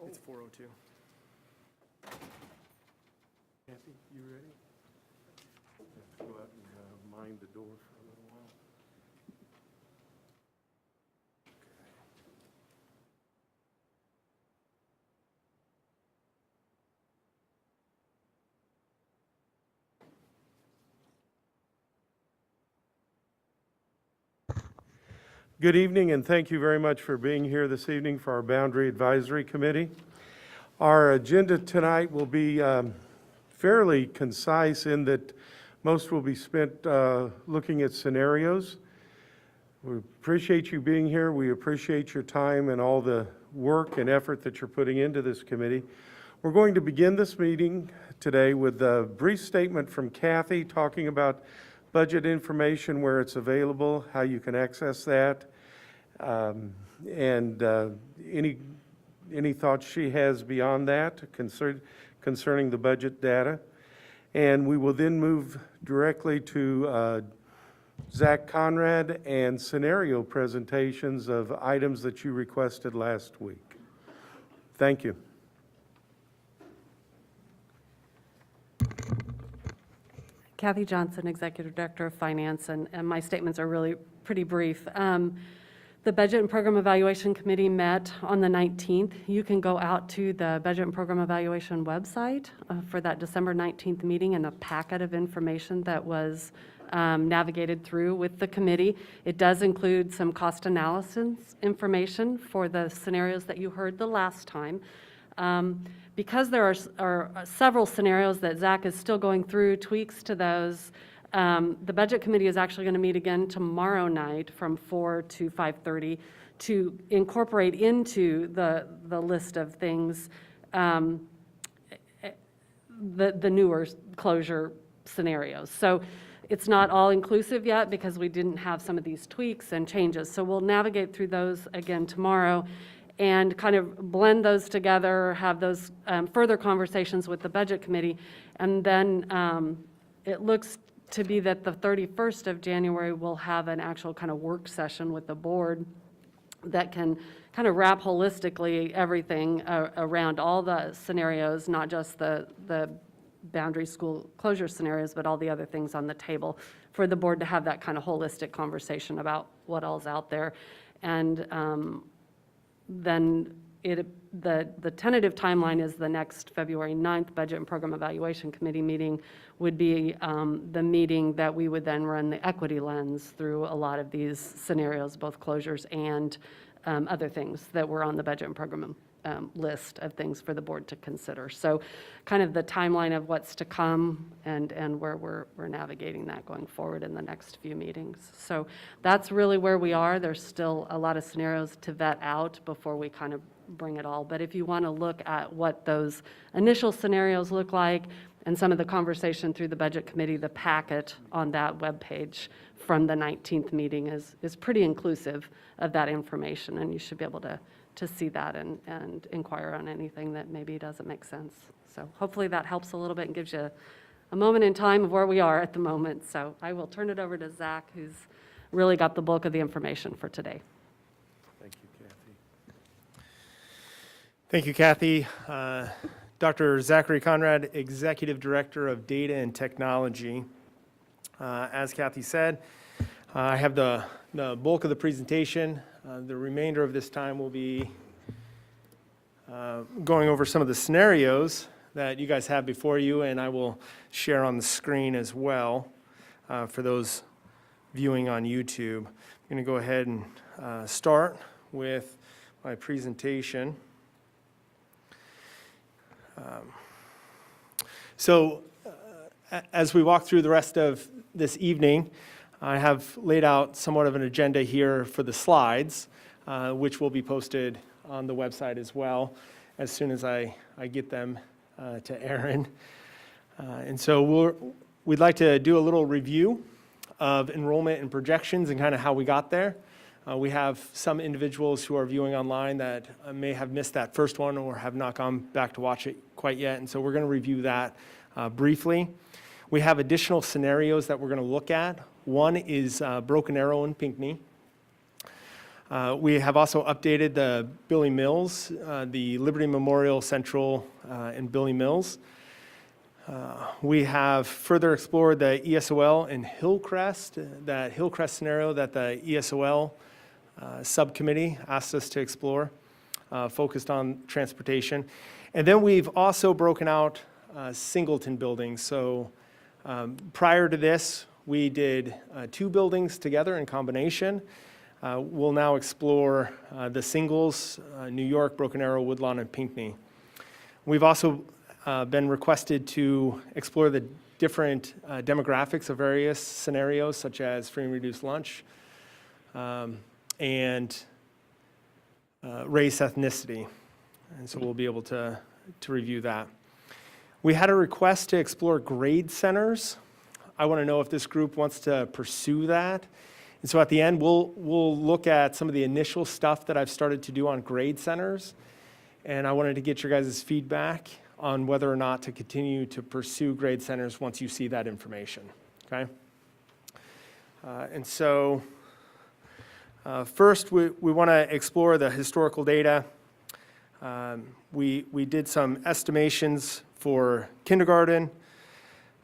It's 4:02. Kathy, you ready? Have to go out and mind the door for a little while. Good evening, and thank you very much for being here this evening for our Boundary Advisory Committee. Our agenda tonight will be fairly concise in that most will be spent looking at scenarios. We appreciate you being here. We appreciate your time and all the work and effort that you're putting into this committee. We're going to begin this meeting today with a brief statement from Kathy talking about budget information where it's available, how you can access that, and any thoughts she has beyond that concerning the budget data. And we will then move directly to Zach Conrad and scenario presentations of items that you requested last week. Thank you. Kathy Johnson, Executive Director of Finance, and my statements are really pretty brief. The Budget and Program Evaluation Committee met on the 19th. You can go out to the Budget and Program Evaluation website for that December 19th meeting and a packet of information that was navigated through with the committee. It does include some cost analysis information for the scenarios that you heard the last time. Because there are several scenarios that Zach is still going through, tweaks to those, the Budget Committee is actually going to meet again tomorrow night from 4 to 5:30 to incorporate into the list of things the newer closure scenarios. So it's not all inclusive yet because we didn't have some of these tweaks and changes. So we'll navigate through those again tomorrow and kind of blend those together, have those further conversations with the Budget Committee. And then it looks to be that the 31st of January we'll have an actual kind of work session with the board that can kind of wrap holistically everything around all the scenarios, not just the boundary school closure scenarios, but all the other things on the table for the board to have that kind of holistic conversation about what all's out there. And then the tentative timeline is the next February 9th Budget and Program Evaluation Committee meeting would be the meeting that we would then run the equity lens through a lot of these scenarios, both closures and other things that were on the Budget and Program list of things for the board to consider. So kind of the timeline of what's to come and where we're navigating that going forward in the next few meetings. So that's really where we are. There's still a lot of scenarios to vet out before we kind of bring it all. But if you want to look at what those initial scenarios look like and some of the conversation through the Budget Committee, the packet on that webpage from the 19th meeting is pretty inclusive of that information, and you should be able to see that and inquire on anything that maybe doesn't make sense. So hopefully that helps a little bit and gives you a moment in time of where we are at the moment. So I will turn it over to Zach, who's really got the bulk of the information for today. Thank you, Kathy. Thank you, Kathy. Dr. Zachary Conrad, Executive Director of Data and Technology. As Kathy said, I have the bulk of the presentation. The remainder of this time will be going over some of the scenarios that you guys have before you, and I will share on the screen as well for those viewing on YouTube. I'm going to go ahead and start with my presentation. As we walk through the rest of this evening, I have laid out somewhat of an agenda here for the slides, which will be posted on the website as well as soon as I get them to Aaron. And so we'd like to do a little review of enrollment and projections and kind of how we got there. We have some individuals who are viewing online that may have missed that first one or have not gone back to watch it quite yet, and so we're going to review that briefly. We have additional scenarios that we're going to look at. One is Broken Arrow and Pinkney. We have also updated the Billy Mills, the Liberty Memorial Central in Billy Mills. We have further explored the ESOL in Hillcrest, that Hillcrest scenario that the ESOL subcommittee asked us to explore, focused on transportation. And then we've also broken out Singleton buildings. So prior to this, we did 2 buildings together in combination. We'll now explore the singles, New York, Broken Arrow, Woodlawn, and Pinkney. We've also been requested to explore the different demographics of various scenarios, such as free and reduced lunch and race, ethnicity. And so we'll be able to review that. We had a request to explore grade centers. I want to know if this group wants to pursue that. And so at the end, we'll look at some of the initial stuff that I've started to do on grade centers. And I wanted to get your guys' feedback on whether or not to continue to pursue grade centers once you see that information, okay? And so first, we want to explore the historical data. We did some estimations for kindergarten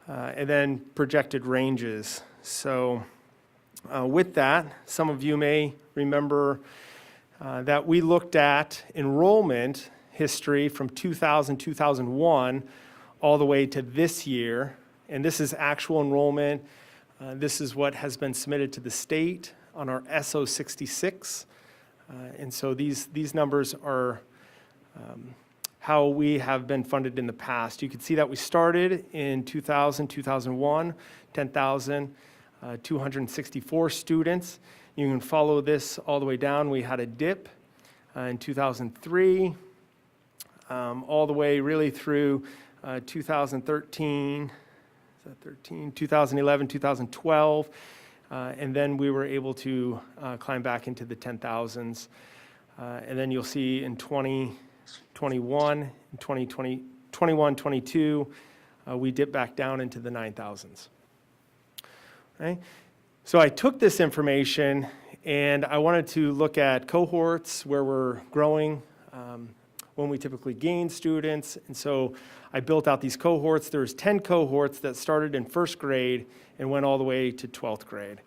and then projected ranges. So with that, some of you may remember that we looked at enrollment history from 2000, 2001, all the way to this year. And this is actual enrollment. This is what has been submitted to the state on our SO 66. And so these numbers are how we have been funded in the past. You can see that we started in 2000, 2001, 10,264 students. You can follow this all the way down. We had a dip in 2003, all the way really through 2013, 2011, 2012, and then we were able to climb back into the 10,000s. And then you'll see in 2021, 2020, 21, 22, we dip back down into the 9,000s. Okay? So I took this information and I wanted to look at cohorts where we're growing, when we typically gain students. And so I built out these cohorts. There's 10 cohorts that started in first grade and went all the way to 12th grade.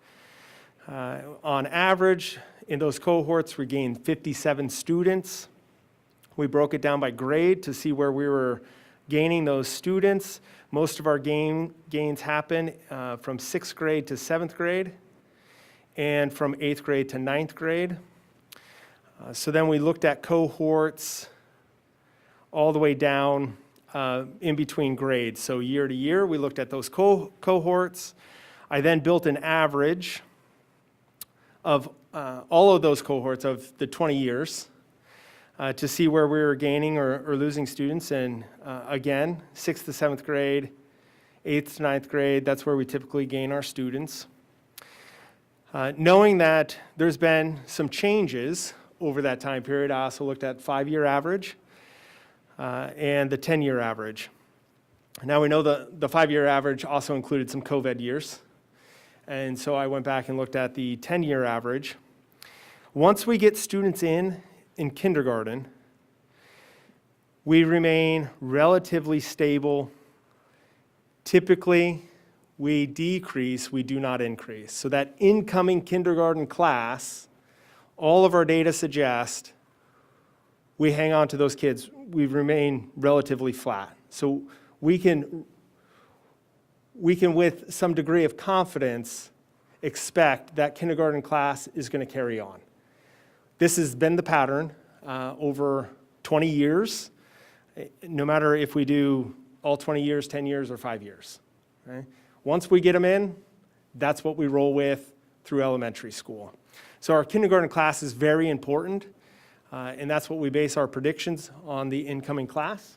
On average, in those cohorts, we gained 57 students. We broke it down by grade to see where we were gaining those students. Most of our gains happen from 6th grade to 7th grade and from 8th grade to 9th grade. So then we looked at cohorts all the way down in between grades. So year to year, we looked at those cohorts. I then built an average of all of those cohorts of the 20 years to see where we were gaining or losing students. And again, 6th to 7th grade, 8th to 9th grade, that's where we typically gain our students. Knowing that there's been some changes over that time period, I also looked at 5-year average and the 10-year average. Now we know the 5-year average also included some COVID years. And so I went back and looked at the 10-year average. Once we get students in kindergarten, we remain relatively stable. Typically, we decrease, we do not increase. So that incoming kindergarten class, all of our data suggest we hang on to those kids. We remain relatively flat. So we can with some degree of confidence expect that kindergarten class is going to carry on. This has been the pattern over 20 years, no matter if we do all 20 years, 10 years, or 5 years. Okay? Once we get them in, that's what we roll with through elementary school. So our kindergarten class is very important, and that's what we base our predictions on, the incoming class,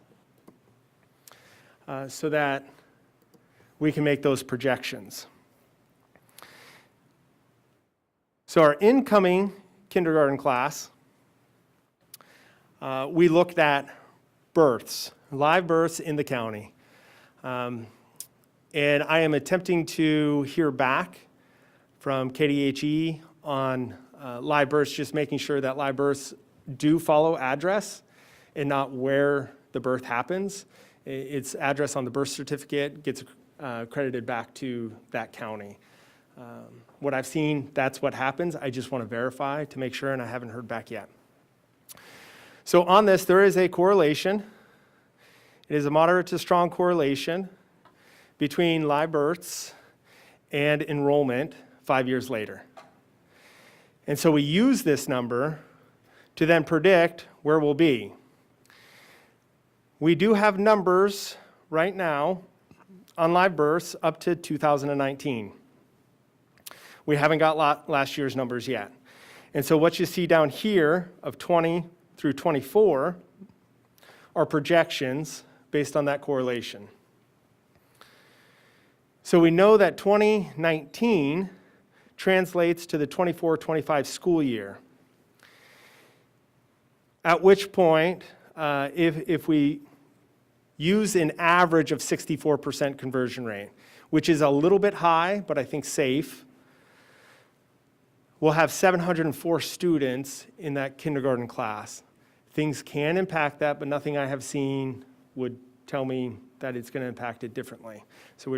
so that we can make those projections. So our incoming kindergarten class, we looked at births, live births in the county. And I am attempting to hear back from KDHE on live births, just making sure that live births do follow address and not where the birth happens. Its address on the birth certificate gets credited back to that county. What I've seen, that's what happens. I just want to verify to make sure, and I haven't heard back yet. So on this, there is a correlation. It is a moderate to strong correlation between live births and enrollment 5 years later. And so we use this number to then predict where we'll be. We do have numbers right now on live births up to 2019. We haven't got last year's numbers yet. And so what you see down here of 20 through 24 are projections based on that correlation. So we know that 2019 translates to the 24-25 school year, at which point, if we use an average of 64% conversion rate, which is a little bit high, but I think safe, we'll have 704 students in that kindergarten class. Things can impact that, but nothing I have seen would tell me that it's going to impact it differently. So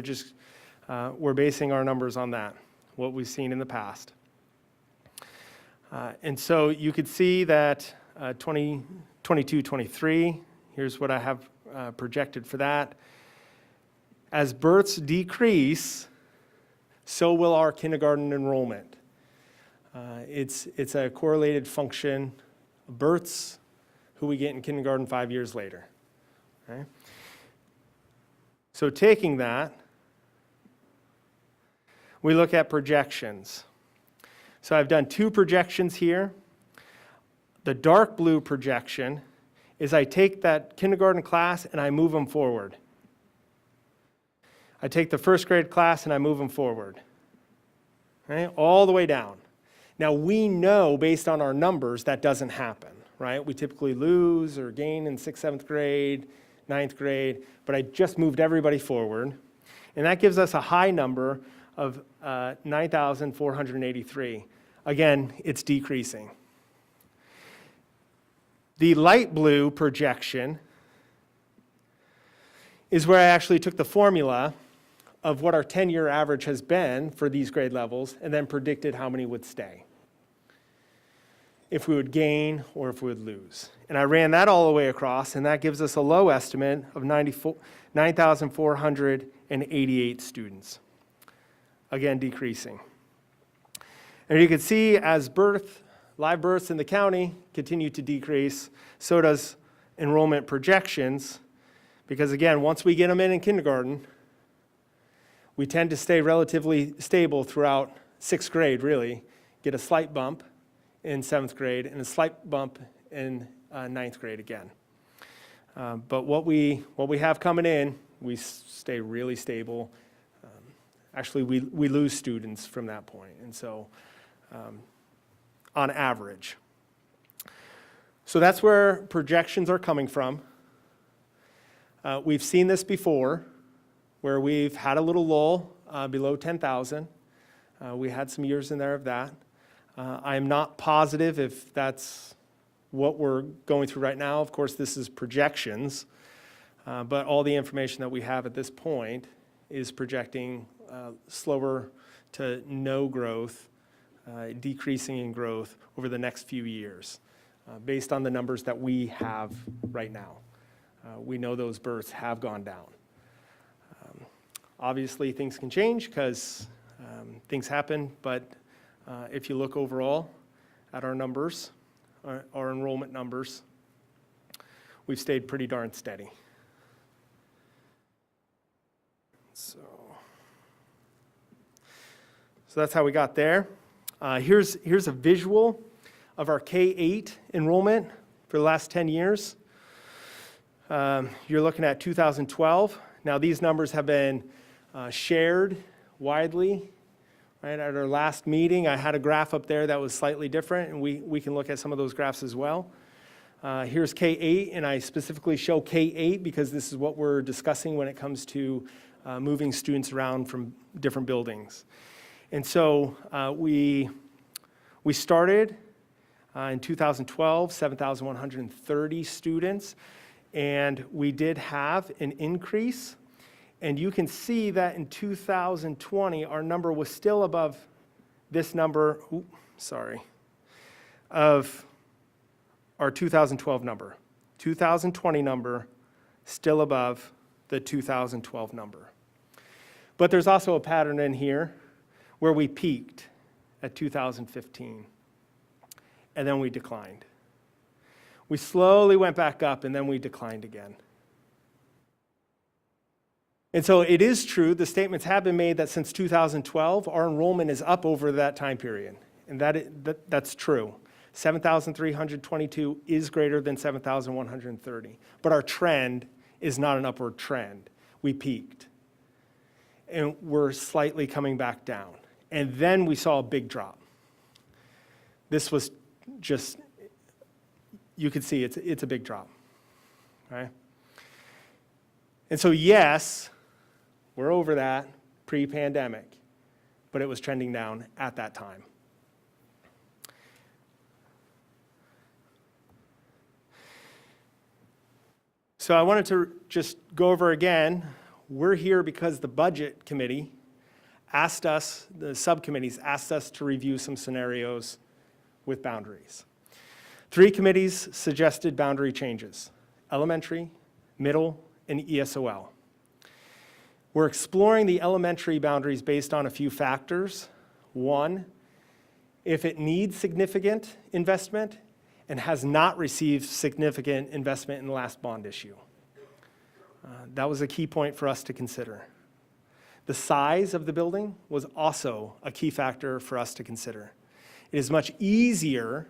we're basing our numbers on that, what we've seen in the past. And so you could see that 22-23, here's what I have projected for that. As births decrease, so will our kindergarten enrollment. It's a correlated function of births, who we get in kindergarten 5 years later. Okay? So taking that, we look at projections. So I've done two projections here. The dark blue projection is I take that kindergarten class and I move them forward. I take the first grade class and I move them forward. Okay? All the way down. Now we know based on our numbers that doesn't happen, right? We typically lose or gain in 6th, 7th grade, 9th grade, but I just moved everybody forward. And that gives us a high number of 9,483. Again, it's decreasing. The light blue projection is where I actually took the formula of what our 10-year average has been for these grade levels and then predicted how many would stay, if we would gain or if we would lose. And I ran that all the way across, and that gives us a low estimate of 9,488 students. Again, decreasing. And you can see as live births in the county continue to decrease, so does enrollment projections, because again, once we get them in kindergarten, we tend to stay relatively stable throughout 6th grade, really, get a slight bump in 7th grade and a slight bump in 9th grade again. But what we have coming in, we stay really stable. Actually, we lose students from that point, and so on average. So that's where projections are coming from. We've seen this before, where we've had a little lull below 10,000. We had some years in there of that. I'm not positive if that's what we're going through right now. Of course, this is projections, but all the information that we have at this point is projecting slower to no growth, decreasing in growth over the next few years, based on the numbers that we have right now. We know those births have gone down. Obviously, things can change because things happen, but if you look overall at our numbers, our enrollment numbers, we've stayed pretty darn steady. So that's how we got there. Here's a visual of our K-8 enrollment for the last 10 years. You're looking at 2012. Now these numbers have been shared widely. Right? At our last meeting, I had a graph up there that was slightly different, and we can look at some of those graphs as well. Here's K-8, and I specifically show K-8 because this is what we're discussing when it comes to moving students around from different buildings. And so we We started in 2012, 7,130 students, and we did have an increase. And you can see that in 2020, our number was still above this number, of our 2012 number. 2020 number, still above the 2012 number. But there's also a pattern in here where we peaked at 2015, and then we declined. We slowly went back up, and then we declined again. And so it is true, the statements have been made that since 2012, our enrollment is up over that time period. And that's true. 7,322 is greater than 7,130. But our trend is not an upward trend. We peaked. And we're slightly coming back down. And then we saw a big drop. This was just, you could see it's a big drop. Right? And so yes, we're over that pre-pandemic, but it was trending down at that time. So I wanted to just go over again, we're here because the budget committee asked us, the subcommittees asked us to review some scenarios with boundaries. 3 committees suggested boundary changes: elementary, middle, and ESOL. We're exploring the elementary boundaries based on a few factors. 1, if it needs significant investment and has not received significant investment in the last bond issue. That was a key point for us to consider. The size of the building was also a key factor for us to consider. It is much easier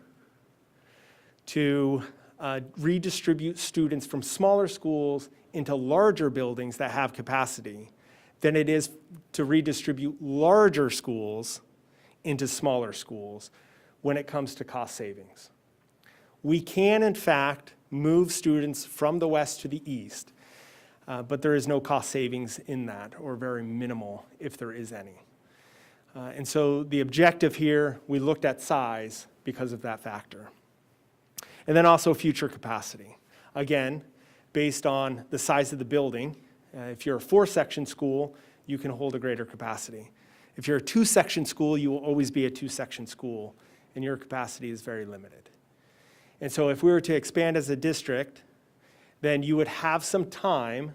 to redistribute students from smaller schools into larger buildings that have capacity than it is to redistribute larger schools into smaller schools when it comes to cost savings. We can, in fact, move students from the west to the east, but there is no cost savings in that, or very minimal if there is any. And so the objective here, we looked at size because of that factor. And then also future capacity. Again, based on the size of the building, if you're a 4-section school, you can hold a greater capacity. If you're a 2-section school, you will always be a 2-section school, and your capacity is very limited. And so if we were to expand as a district, then you would have some time,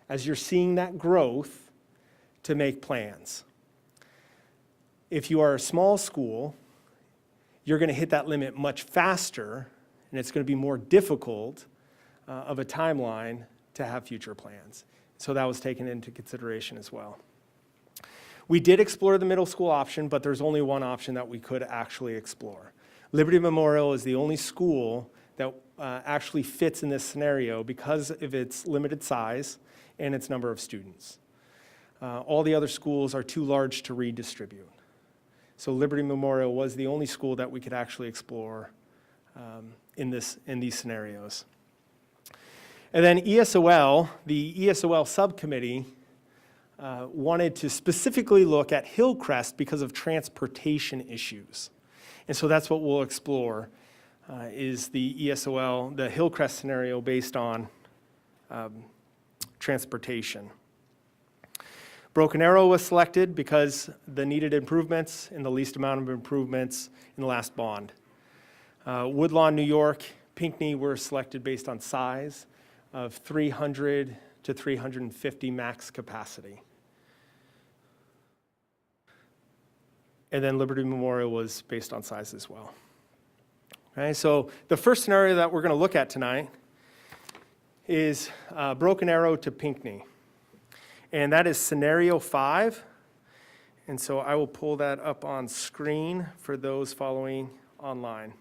as you're seeing that growth, to make plans. If you are a small school, you're going to hit that limit much faster, and it's going to be more difficult of a timeline to have future plans. So that was taken into consideration as well. We did explore the middle school option, but there's only one option that we could actually explore. Liberty Memorial is the only school that actually fits in this scenario because of its limited size and its number of students. All the other schools are too large to redistribute. So Liberty Memorial was the only school that we could actually explore in these scenarios. And then ESOL, the ESOL subcommittee wanted to specifically look at Hillcrest because of transportation issues. And so that's what we'll explore, is the ESOL, the Hillcrest scenario based on transportation. Broken Arrow was selected because the needed improvements and the least amount of improvements in the last bond. Woodlawn, New York, Pinkney were selected based on size of 300 to 350 max capacity. And then Liberty Memorial was based on size as well. Okay, so the first scenario that we're going to look at tonight is Broken Arrow to Pinkney. And that is scenario 5. And so I will pull that up on screen for those following online.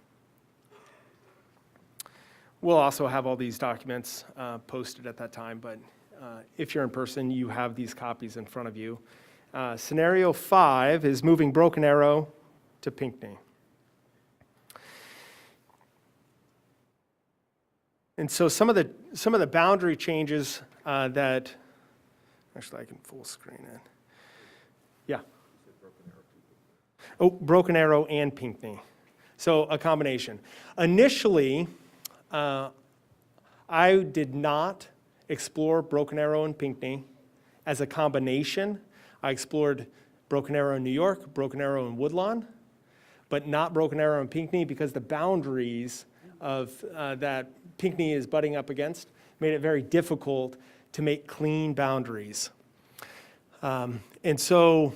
We'll also have all these documents posted at that time, but if you're in person, you have these copies in front of you. Scenario 5 is moving Broken Arrow to Pinkney. And so some of the boundary changes that, actually I can full screen it. Yeah. Oh, Broken Arrow and Pinkney. So a combination. Initially, I did not explore Broken Arrow and Pinkney as a combination. I explored Broken Arrow in New York, Broken Arrow in Woodlawn, but not Broken Arrow and Pinkney because the boundaries of that Pinkney is butting up against made it very difficult to make clean boundaries. And so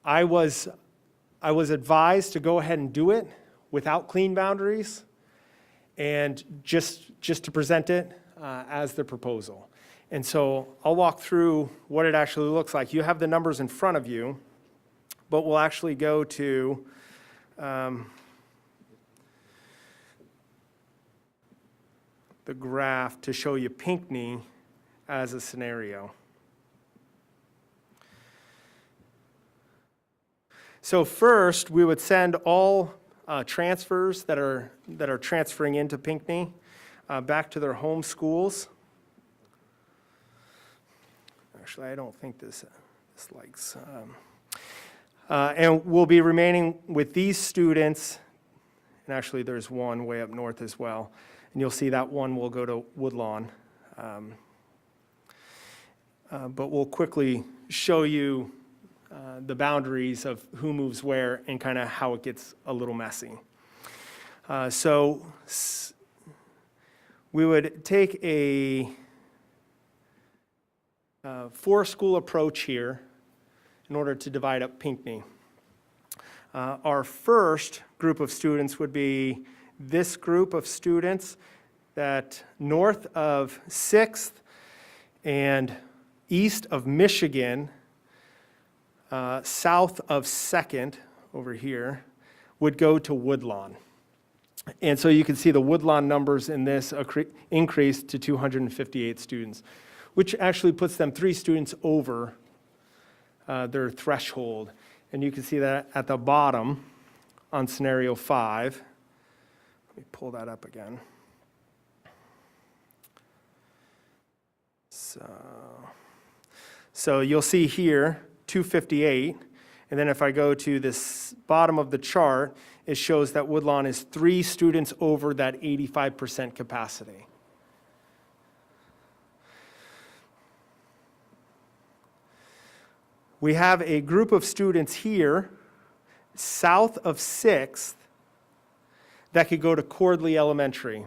I was advised to go ahead and do it without clean boundaries and just to present it as the proposal. And so I'll walk through what it actually looks like. You have the numbers in front of you, but we'll actually go to the graph to show you Pinkney as a scenario. So first, we would send all transfers that are transferring into Pinkney back to their home schools. Actually, I don't think this likes. And we'll be remaining with these students, and actually there's one way up north as well, and you'll see that one will go to Woodlawn. But we'll quickly show you the boundaries of who moves where and kind of how it gets a little messy. So we would take a four-school approach here in order to divide up Pinkney. Our first group of students would be this group of students that north of 6th and east of Michigan, south of 2nd over here, would go to Woodlawn. And so you can see the Woodlawn numbers in this increased to 258 students, which actually puts them 3 students over their threshold. And you can see that at the bottom on scenario 5. Let me pull that up again. So you'll see here 258, and then if I go to this bottom of the chart, it shows that Woodlawn is 3 students over that 85% capacity. We have a group of students here, south of 6th, that could go to Cordley Elementary.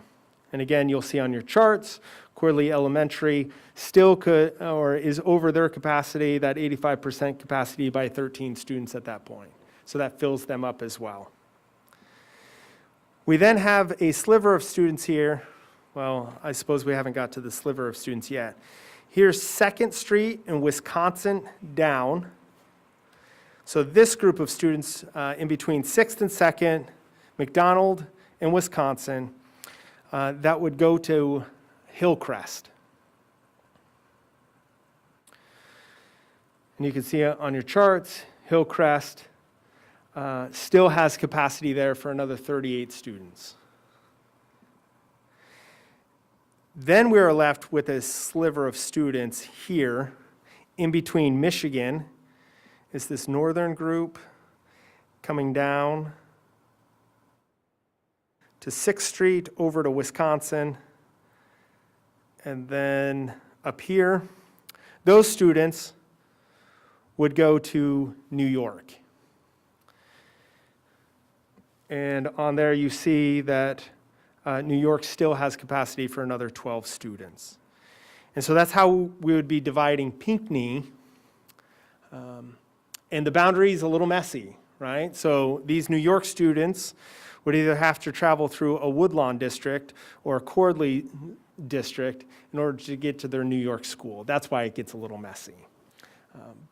And again, you'll see on your charts, Cordley Elementary still could, or is over their capacity, that 85% capacity, by 13 students at that point. So that fills them up as well. We then have a sliver of students here. Well, I suppose we haven't got to the sliver of students yet. Here's 2nd Street in Wisconsin down. So this group of students in between 6th and 2nd, McDonald and Wisconsin, that would go to Hillcrest. And you can see on your charts, Hillcrest still has capacity there for another 38 students. Then we are left with a sliver of students here in between Michigan. Is this northern group coming down to 6th Street over to Wisconsin, and then up here, those students would go to New York. And on there you see that New York still has capacity for another 12 students. And so that's how we would be dividing Pinkney. And the boundary is a little messy, right? So these New York students would either have to travel through a Woodlawn district or a Cordley district in order to get to their New York school. That's why it gets a little messy.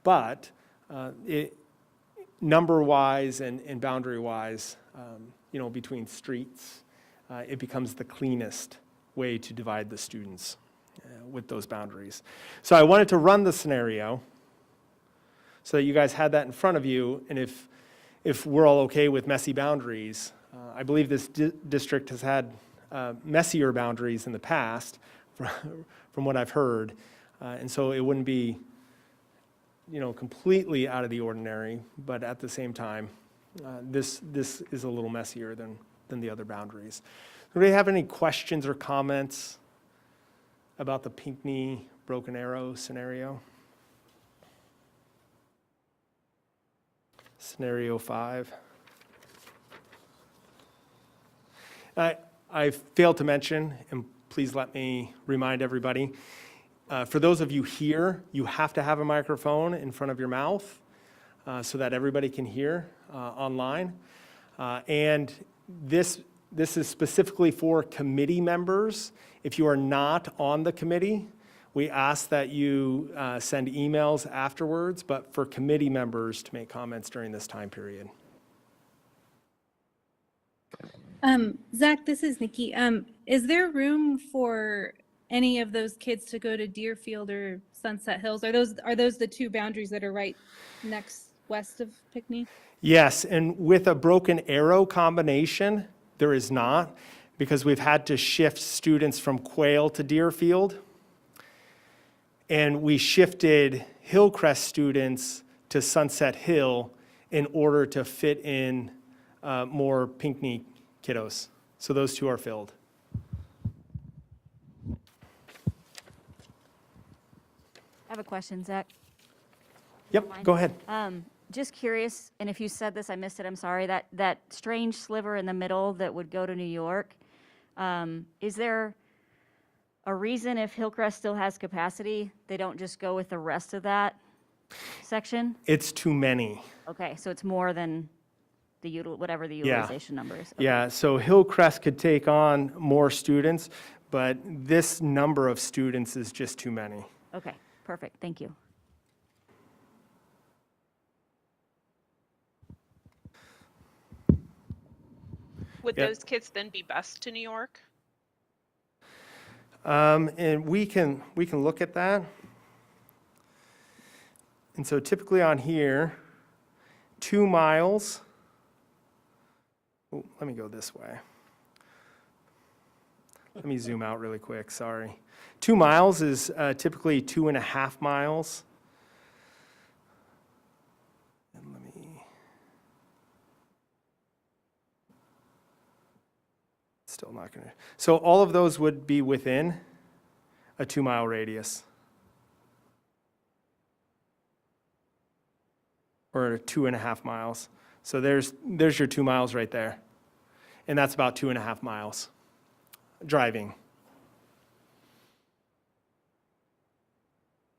But number-wise and boundary-wise, between streets, it becomes the cleanest way to divide the students with those boundaries. So I wanted to run the scenario so that you guys had that in front of you, and if we're all okay with messy boundaries, I believe this district has had messier boundaries in the past, from what I've heard, and so it wouldn't be completely out of the ordinary, but at the same time, this is a little messier than the other boundaries. Do we have any questions or comments about the Pinkney Broken Arrow scenario? Scenario 5. I failed to mention, and please let me remind everybody, for those of you here, you have to have a microphone in front of your mouth so that everybody can hear online. And this is specifically for committee members. If you are not on the committee, we ask that you send emails afterwards, but for committee members to make comments during this time period. Zach, this is Nikki. Is there room for any of those kids to go to Deerfield or Sunset Hills? Are those the two boundaries that are right west of Pinkney? Yes, and with a Broken Arrow combination, there is not, because we've had to shift students from Quail to Deerfield. And we shifted Hillcrest students to Sunset Hill in order to fit in more Pinkney kiddos. So those two are filled. I have a question, Zach. Yep, go ahead. Just curious, and if you said this, I missed it, I'm sorry, that strange sliver in the middle that would go to New York, is there a reason if Hillcrest still has capacity, they don't just go with the rest of that section? It's too many. Okay, so it's more than whatever the utilization number is. Okay. Yeah, so Hillcrest could take on more students, but this number of students is just too many. Okay, perfect, thank you. Would Yep. those kids then be bused to New York? And we can look at that. And so typically on here, 2 miles. Oh, let me go this way. Let me zoom out really quick, sorry. 2 miles is typically 2.5 miles. And let me, still not gonna, so all of those would be within a 2-mile radius. Or 2.5 miles. So there's your 2 miles right there. And that's about 2.5 miles driving.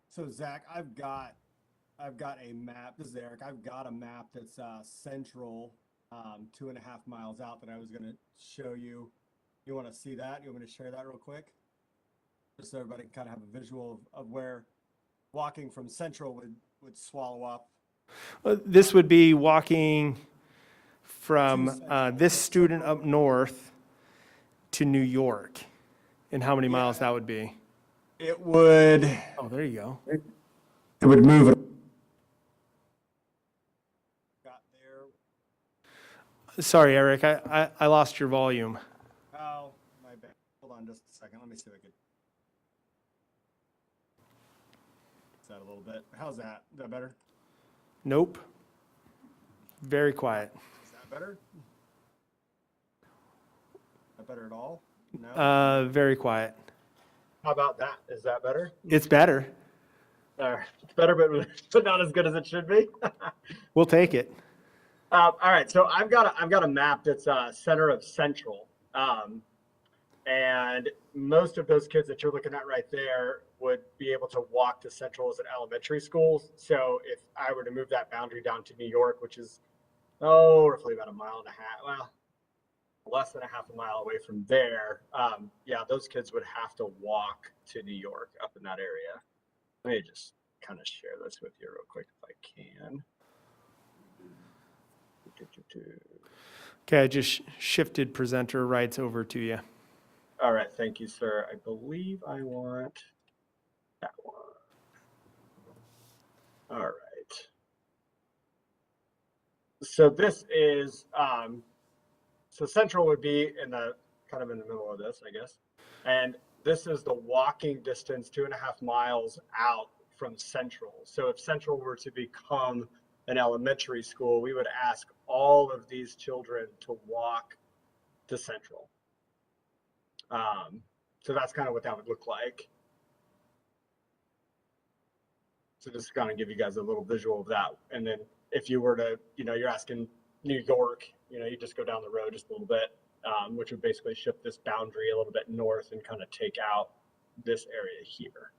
So Zach, I've got a map. This is Eric. I've got a map that's central, 2.5 miles out that I was going to show you. You want to see that? You want me to share that real quick? Just so everybody can kind of have a visual of where walking from central would swallow up. This would be walking from this student up north to New York. And how many miles that would be? It would. Oh, there you go. It would move it. Got there. Sorry, Eric, I lost your volume. Oh, my bad. Hold on just a second. Let me see if I could. Is that a little bit? How's that? Is that better? Nope. Very quiet. Is that better? Is that better at all? No. Very quiet. How about that? Is that better? It's better. It's better, but not as good as it should be. We'll take it. All right, so I've got a map that's center of Central, and most of those kids that you're looking at right there would be able to walk to Central as an elementary school. So if I were to move that boundary down to New York, which is roughly about 1.5 miles, well, less than 0.5 mile away from there, yeah, those kids would have to walk to New York up in that area. Let me just kind of share this with you real quick if I can. Okay, I just shifted presenter rights over to you. All right, thank you, sir. I believe I want that one. All right. So this is, so Central would be in the, kind of in the middle of this, I guess. And this is the walking distance, 2.5 miles out from Central. So if Central were to become an elementary school, we would ask all of these children to walk to Central. So that's kind of what that would look like. So just kind of give you guys a little visual of that. And then if you were to, you're asking New York, you just go down the road just a little bit, which would basically shift this boundary a little bit north and kind of take out this area here.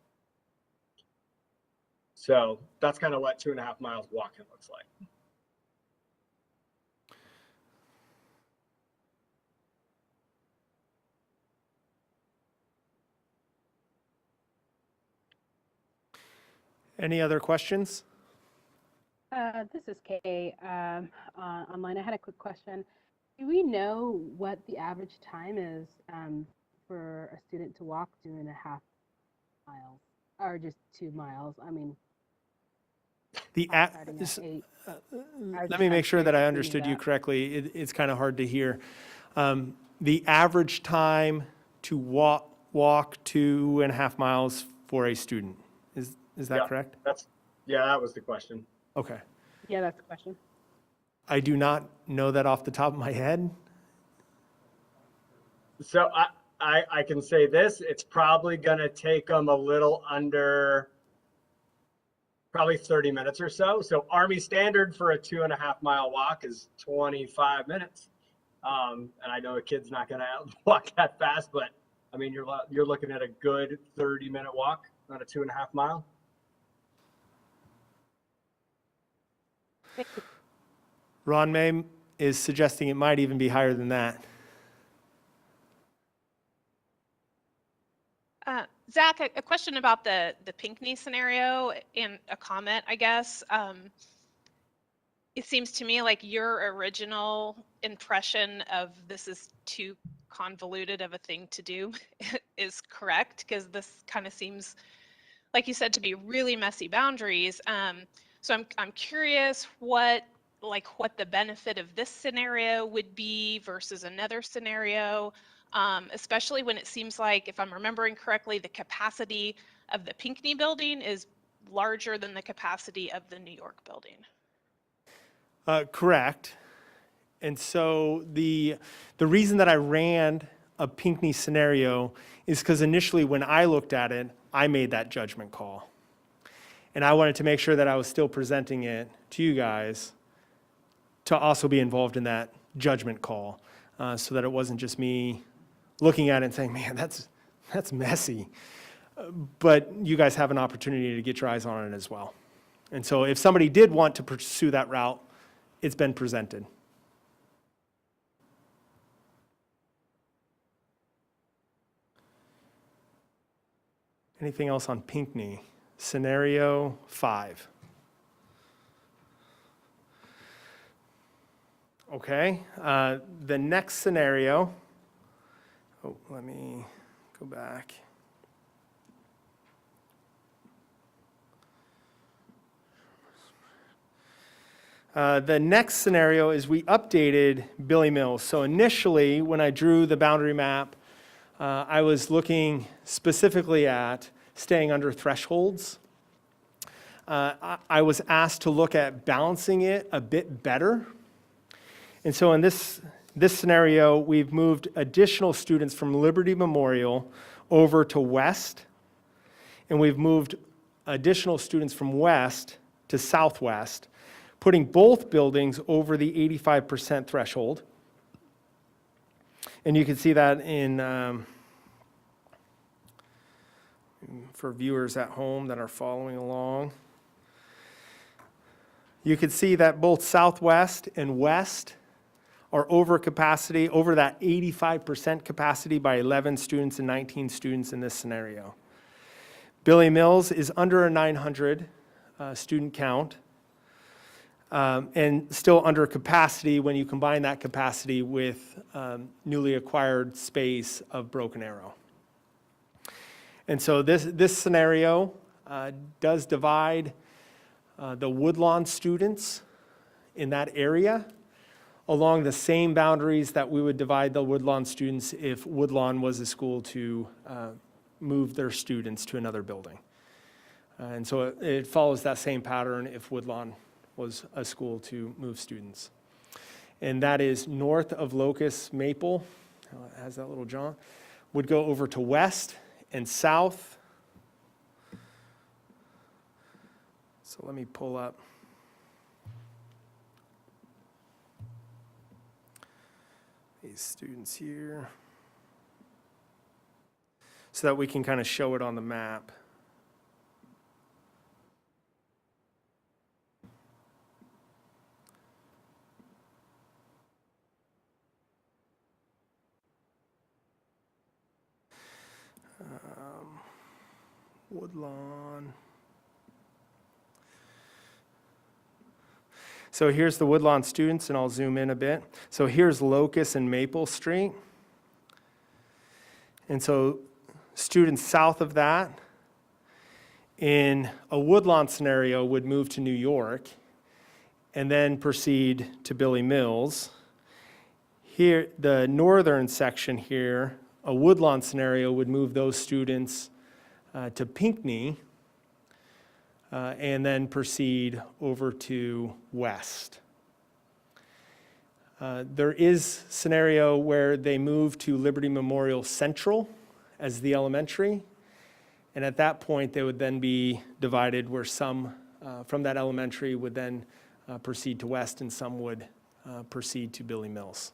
So that's kind of what 2.5 miles walking looks like. Any other questions? This is Kay online. I had a quick question. Do we know what the average time is for a student to walk 2.5 miles or just 2 miles? I mean, starting at 8. Let me make sure that I understood you correctly. It's kind of hard to hear. The average time to walk 2.5 miles for a student, is that correct? That was the question. Okay. Yeah, that's the question. I do not know that off the top of my head. So I can say this, it's probably going to take them a little under probably 30 minutes or so. So Army standard for a 2.5 mile walk is 25 minutes. And I know a kid's not going to walk that fast, but I mean, you're looking at a good 30-minute walk on a 2.5 mile. Ron May is suggesting it might even be higher than that. Zach, a question about the Pinkney scenario and a comment, I guess. It seems to me like your original impression of this is too convoluted of a thing to do is correct, because this kind of seems, like you said, to be really messy boundaries. So I'm curious what the benefit of this scenario would be versus another scenario, especially when it seems like, if I'm remembering correctly, the capacity of the Pinkney building is larger than the capacity of the New York building. Correct. And so the reason that I ran a Pinkney scenario is because initially when I looked at it, I made that judgment call. And I wanted to make sure that I was still presenting it to you guys to also be involved in that judgment call, so that it wasn't just me looking at it and saying, man, that's messy. But you guys have an opportunity to get your eyes on it as well. And so if somebody did want to pursue that route, it's been presented. Anything else on Pinkney? Scenario 5. Okay, the next scenario, let me go back. The next scenario is we updated Billy Mills. So initially, when I drew the boundary map, I was looking specifically at staying under thresholds. I was asked to look at balancing it a bit better. And so in this scenario, we've moved additional students from Liberty Memorial over to West, and we've moved additional students from West to Southwest, putting both buildings over the 85% threshold. And you can see that in, for viewers at home that are following along. You can see that both Southwest and West are over capacity, over that 85% capacity by 11 students and 19 students in this scenario. Billy Mills is under a 900 student count, and still under capacity when you combine that capacity with newly acquired space of Broken Arrow. And so this scenario does divide the Woodlawn students in that area along the same boundaries that we would divide the Woodlawn students if Woodlawn was a school to move their students to another building. And so it follows that same pattern if Woodlawn was a school to move students. And that is north of Locust Maple, it has that little jaunt, would go over to west and south. So let me pull up. These students here, so that we can kind of show it on the map. Woodlawn. So here's the Woodlawn students, and I'll zoom in a bit. So here's Locust and Maple Street. And so students south of that, in a Woodlawn scenario, would move to New York and then proceed to Billy Mills. Here, the northern section here, a Woodlawn scenario would move those students to Pinkney, and then proceed over to west. There is scenario where they move to Liberty Memorial Central as the elementary, and at that point they would then be divided where some from that elementary would then proceed to west and some would proceed to Billy Mills.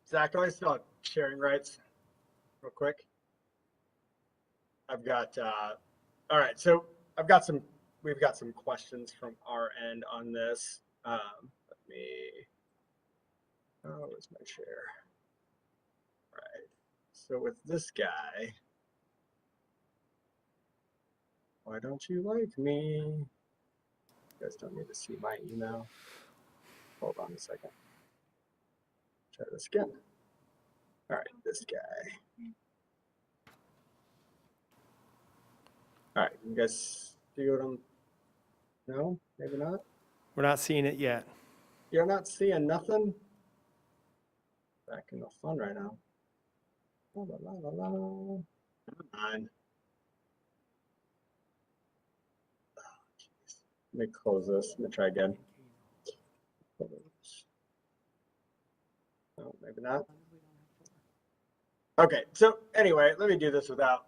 Zach, do I still have sharing rights real quick? I've got, all right, so we've got some questions from our end on this. Let me, oh, where's my share? Right, so with this guy, why don't you like me? You guys don't need to see my email. Hold on a second. Try this again. All right, this guy. All right, you guys see what I'm, no, maybe not? We're not seeing it yet. You're not seeing nothing? Back in the fun right now. La, la, la, la, la. Come on. Oh, geez. Let me close this. Let me try again. Oh, maybe not. Okay, so anyway, let me do this without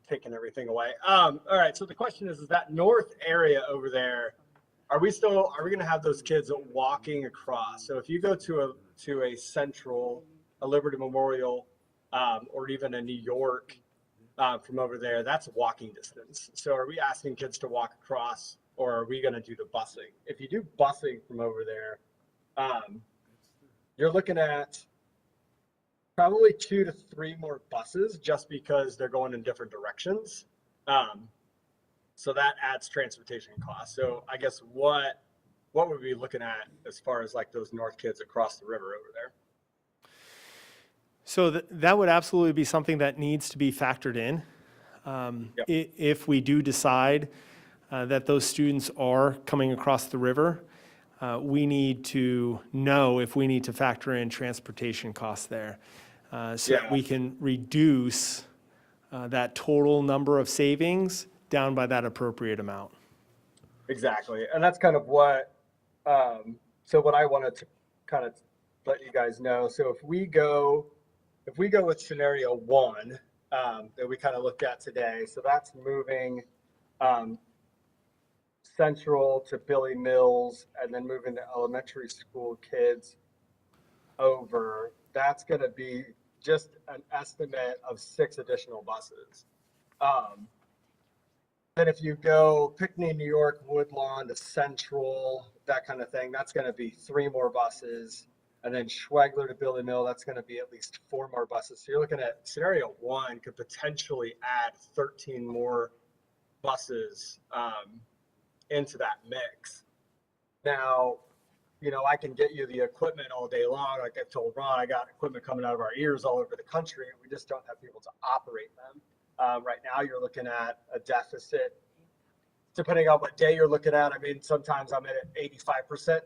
taking everything away. All right, so the question is that north area over there, are we going to have those kids walking across? So if you go to a Central, a Liberty Memorial, or even a New York from over there, that's walking distance. So are we asking kids to walk across, or are we going to do the busing? If you do busing from over there, you're looking at probably 2 to 3 more buses just because they're going in different directions. So that adds transportation costs. So I guess what would we be looking at as far as like those north kids across the river over there? So that would absolutely be something that needs to be factored in. Yep. If we do decide that those students are coming across the river, we need to know if we need to factor in transportation costs there. So that we can reduce that total number of savings down by that appropriate amount. Exactly. And that's kind of what, so what I wanted to kind of let you guys know. So if we go with scenario 1 that we kind of looked at today, so that's moving Central to Billy Mills and then moving the elementary school kids over, that's going to be just an estimate of 6 additional buses. Then if you go Pinkney, New York, Woodlawn to Central, that kind of thing, that's going to be 3 more buses. And then Schwegler to Billy Mill, that's going to be at least 4 more buses. So you're looking at scenario 1 could potentially add 13 more buses into that mix. Now, you know, I can get you the equipment all day long. Like I've told Ron, I got equipment coming out of our ears all over the country. We just don't have people to operate them. Right now, you're looking at a deficit, depending on what day you're looking at. I mean, sometimes I'm at 85%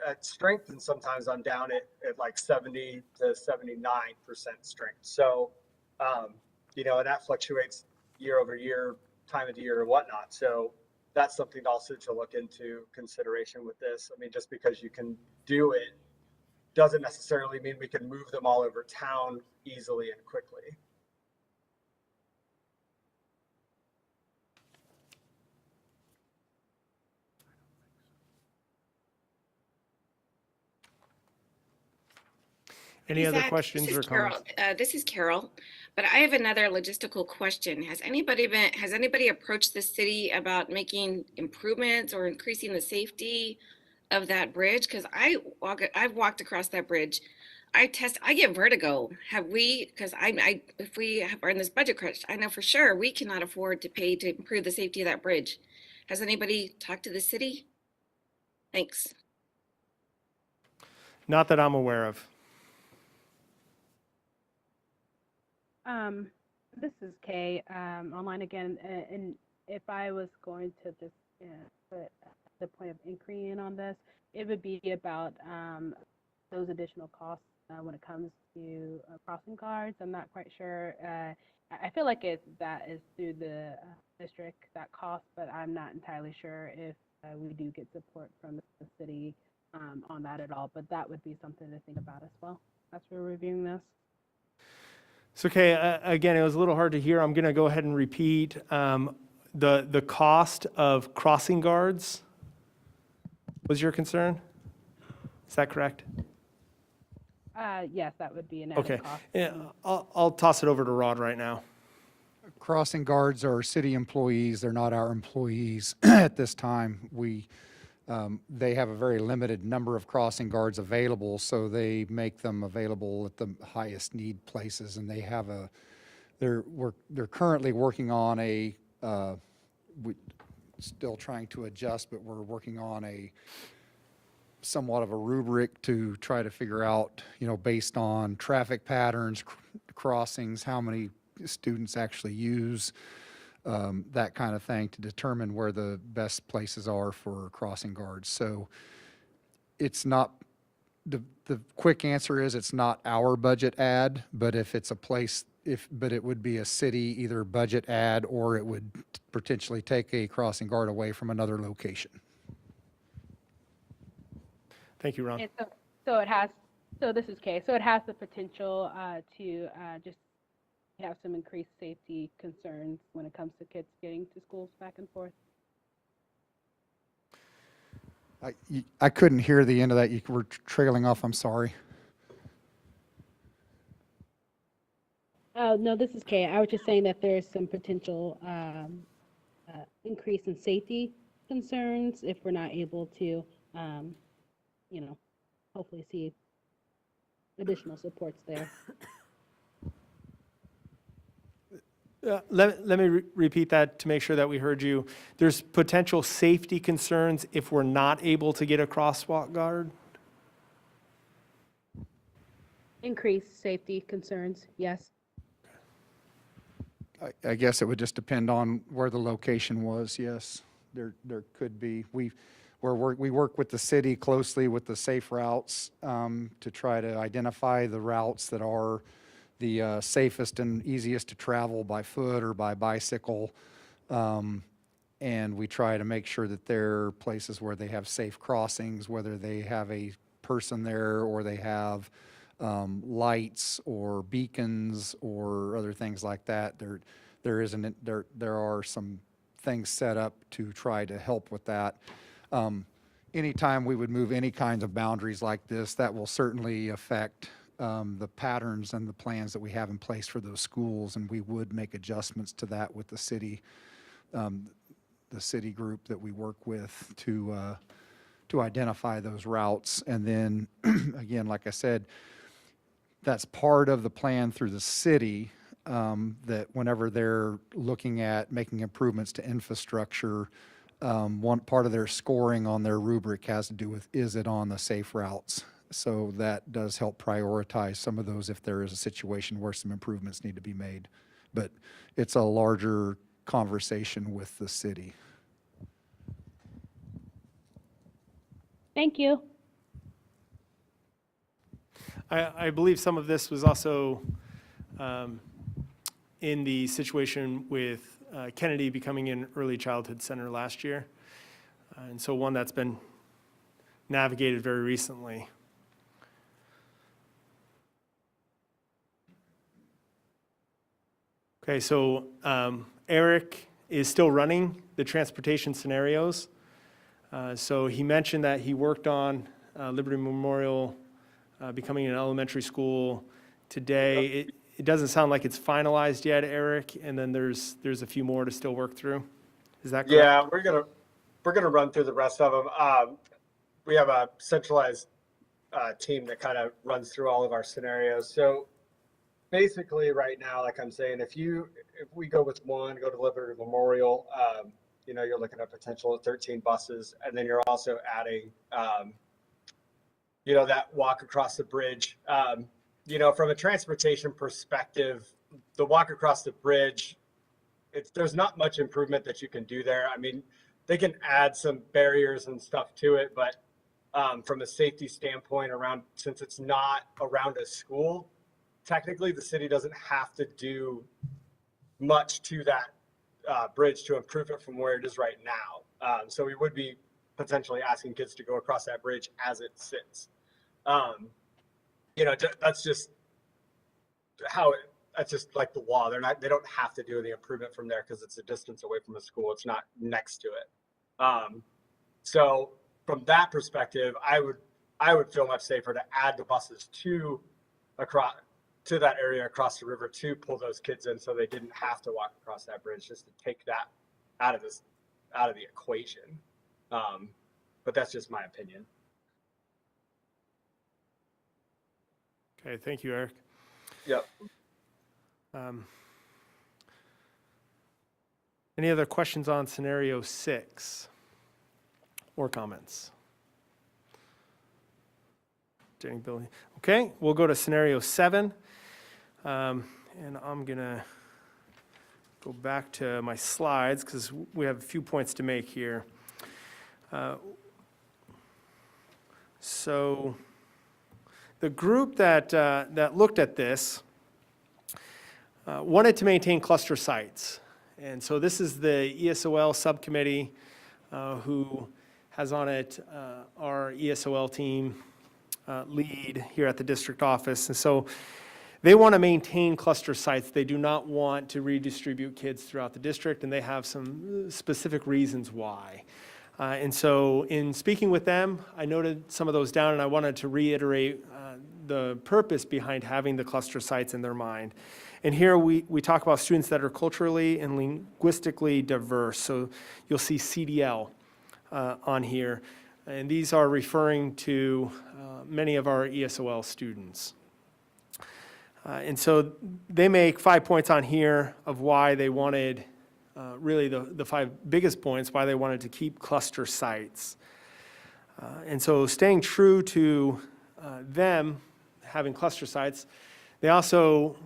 at strength, and sometimes I'm down at like 70 to 79% strength. So, and that fluctuates year over year, time of the year, and whatnot. So that's something also to look into consideration with this. I mean, just because you can do it doesn't necessarily mean we can move them all over town easily and quickly. Any Hey, other Zach, questions this is or comments? This is Carol, but I have another logistical question. Has anybody approached the city about making improvements or increasing the safety of that bridge? Because I've walked across that bridge. I get vertigo. Because if we are in this budget crunch, I know for sure we cannot afford to pay to improve the safety of that bridge. Has anybody talked to the city? Thanks. Not that I'm aware of. This is Kay, online again, and if I was going to just put the point of inquiry in on this, it would be about those additional costs when it comes to crossing guards. I'm not quite sure. I feel like that is through the district, that cost, but I'm not entirely sure if we do get support from the city on that at all. But that would be something to think about as well as we're reviewing this. So, okay, again, it was a little hard to hear. I'm going to go ahead and repeat. The cost of crossing guards was your concern? Is that correct? Yes, that would be an added Okay. cost. Yeah, I'll toss it over to Rod right now. Crossing guards are city employees. They're not our employees at this time. They have a very limited number of crossing guards available, so they make them available at the highest need places. And they have they're currently working on still trying to adjust, but we're working on somewhat of a rubric to try to figure out, based on traffic patterns, crossings, how many students actually use that kind of thing, to determine where the best places are for crossing guards. So it's not, the quick answer is it's not our budget add, but if it's a place, but it would be a city either budget add, or it would potentially take a crossing guard away from another location. Thank you, Ron. And so this is Kay. So it has the potential to just have some increased safety concerns when it comes to kids getting to schools back and forth. I couldn't hear the end of that. You were trailing off. I'm sorry. Oh, no, this is Kay. I was just saying that there's some potential increase in safety concerns if we're not able to, hopefully see additional supports there. Let me repeat that to make sure that we heard you. There's potential safety concerns if we're not able to get a crosswalk guard? Increased safety concerns, yes. I guess it would just depend on where the location was. Yes, there could be. We work with the city closely with the safe routes to try to identify the routes that are the safest and easiest to travel by foot or by bicycle. And we try to make sure that they're places where they have safe crossings, whether they have a person there or they have lights or beacons or other things like that. There are some things set up to try to help with that. Anytime we would move any kinds of boundaries like this, that will certainly affect the patterns and the plans that we have in place for those schools, and we would make adjustments to that with the city group that we work with to identify those routes. And then again, like I said, that's part of the plan through the city, that whenever they're looking at making improvements to infrastructure, one part of their scoring on their rubric has to do with, is it on the safe routes? So that does help prioritize some of those if there is a situation where some improvements need to be made. But it's a larger conversation with the city. Thank you. I believe some of this was also in the situation with Kennedy becoming an early childhood center last year. And so one that's been navigated very recently. Okay, so Eric is still running the transportation scenarios. So he mentioned that he worked on Liberty Memorial becoming an elementary school today. It doesn't sound like it's finalized yet, Eric, and then there's a few more to still work through. Is that correct? Yeah, we're gonna run through the rest of them. We have a centralized team that kind of runs through all of our scenarios. So basically, right now, like I'm saying, if we go with one, go to Liberty Memorial, you're looking at potential of 13 buses, and then you're also adding, that walk across the bridge. From a transportation perspective, the walk across the bridge, there's not much improvement that you can do there. I mean, they can add some barriers and stuff to it, but from a safety standpoint, since it's not around a school, technically the city doesn't have to do much to that bridge to improve it from where it is right now. So we would be potentially asking kids to go across that bridge as it sits. That's just that's just like the law. They don't have to do the improvement from there because it's a distance away from a school. It's not next to it. So from that perspective, I would feel much safer to add the buses to that area across the river to pull those kids in, so they didn't have to walk across that bridge, just to take that out of the equation. But that's just my opinion. Okay, thank you, Eric. Yep. Any other questions on scenario 6 or comments? Jenny, Billy. Okay, we'll go to scenario 7. And I'm going to go back to my slides because we have a few points to make here. So the group that looked at this wanted to maintain cluster sites. And so this is the ESOL subcommittee who has on it our ESOL team lead here at the district office. And so they want to maintain cluster sites. They do not want to redistribute kids throughout the district, and they have some specific reasons why. And so in speaking with them, I noted some of those down, and I wanted to reiterate the purpose behind having the cluster sites in their mind. And here we talk about students that are culturally and linguistically diverse. So you'll see CDL on here. And these are referring to many of our ESOL students. And so they make 5 points on here of why they wanted, really the 5 biggest points, why they wanted to keep cluster sites. And so staying true to them having cluster sites, they also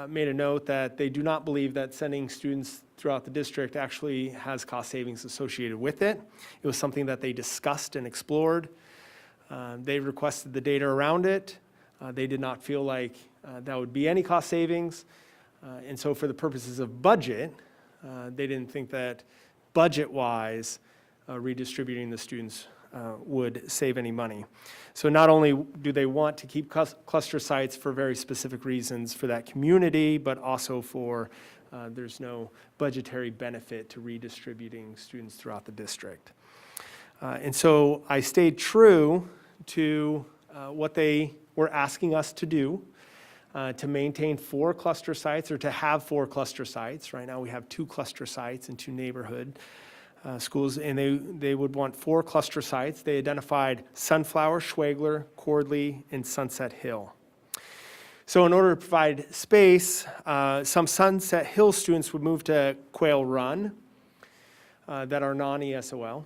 made a note that they do not believe that sending students throughout the district actually has cost savings associated with it. It was something that they discussed and explored. They requested the data around it. They did not feel like that would be any cost savings. And so for the purposes of budget, they didn't think that budget-wise redistributing the students would save any money. So not only do they want to keep cluster sites for very specific reasons for that community, but also for there's no budgetary benefit to redistributing students throughout the district. And so I stayed true to what they were asking us to do, to maintain 4 cluster sites, or to have 4 cluster sites. Right now we have 2 cluster sites in 2 neighborhood schools, and they would want 4 cluster sites. They identified Sunflower, Schwagler, Cordley, and Sunset Hill. So in order to provide space, some Sunset Hill students would move to Quail Run that are non-ESOL.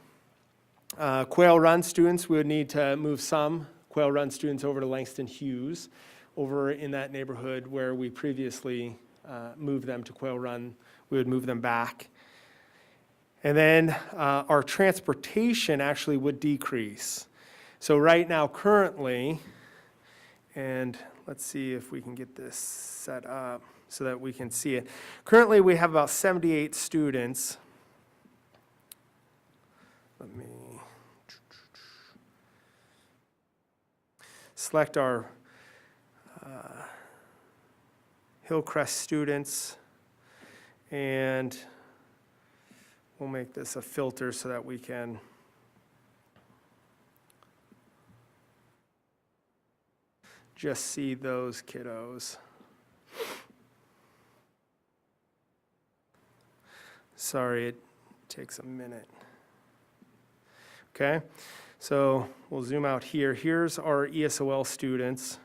Quail Run students, we would need to move some Quail Run students over to Langston Hughes, over in that neighborhood where we previously moved them to Quail Run. We would move them back. And then our transportation actually would decrease. So right now, currently, And let's see if we can get this set up so that we can see it. Currently, we have about 78 students. Let me select our Hillcrest students, and we'll make this a filter so that we can just see those kiddos. Sorry, it takes a minute. Okay, so we'll zoom out here. Here's our ESOL students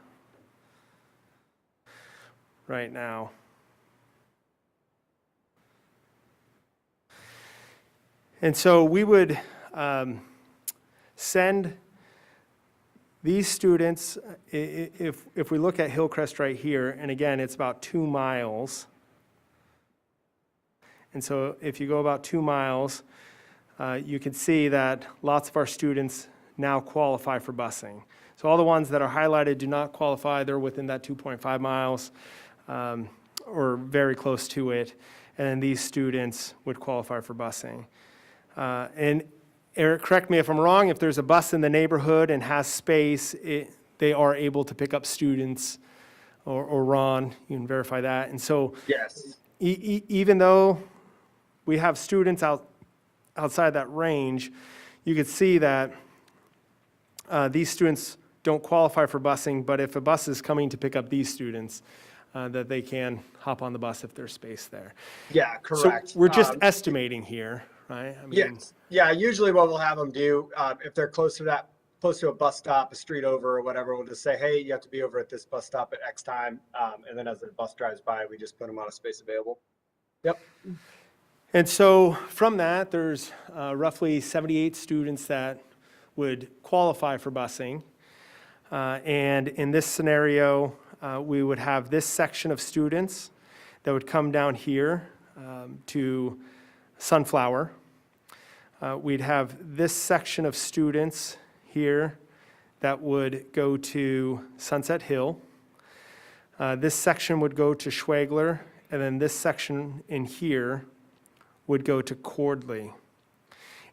right now. And so we would send these students, if we look at Hillcrest right here, and again, it's about 2 miles. And so if you go about 2 miles, you can see that lots of our students now qualify for busing. So all the ones that are highlighted do not qualify. They're within that 2.5 miles or very close to it. And then these students would qualify for busing. And Eric, correct me if I'm wrong, if there's a bus in the neighborhood and has space, they are able to pick up students, or Ron, you can verify that. And so Yes. Even though we have students outside that range, you could see that these students don't qualify for busing, but if a bus is coming to pick up these students, that they can hop on the bus if there's space there. Yeah, correct. So we're just estimating here, right? I mean, Yes. Yeah, usually what we'll have them do, if they're close to a bus stop, a street over or whatever, we'll just say, hey, you have to be over at this bus stop at X time. And then as the bus drives by, we just put them on a space available. Yep. And so from that, there's roughly 78 students that would qualify for busing. And in this scenario, we would have this section of students that would come down here to Sunflower. We'd have this section of students here that would go to Sunset Hill. This section would go to Schwagler, and then this section in here would go to Cordley.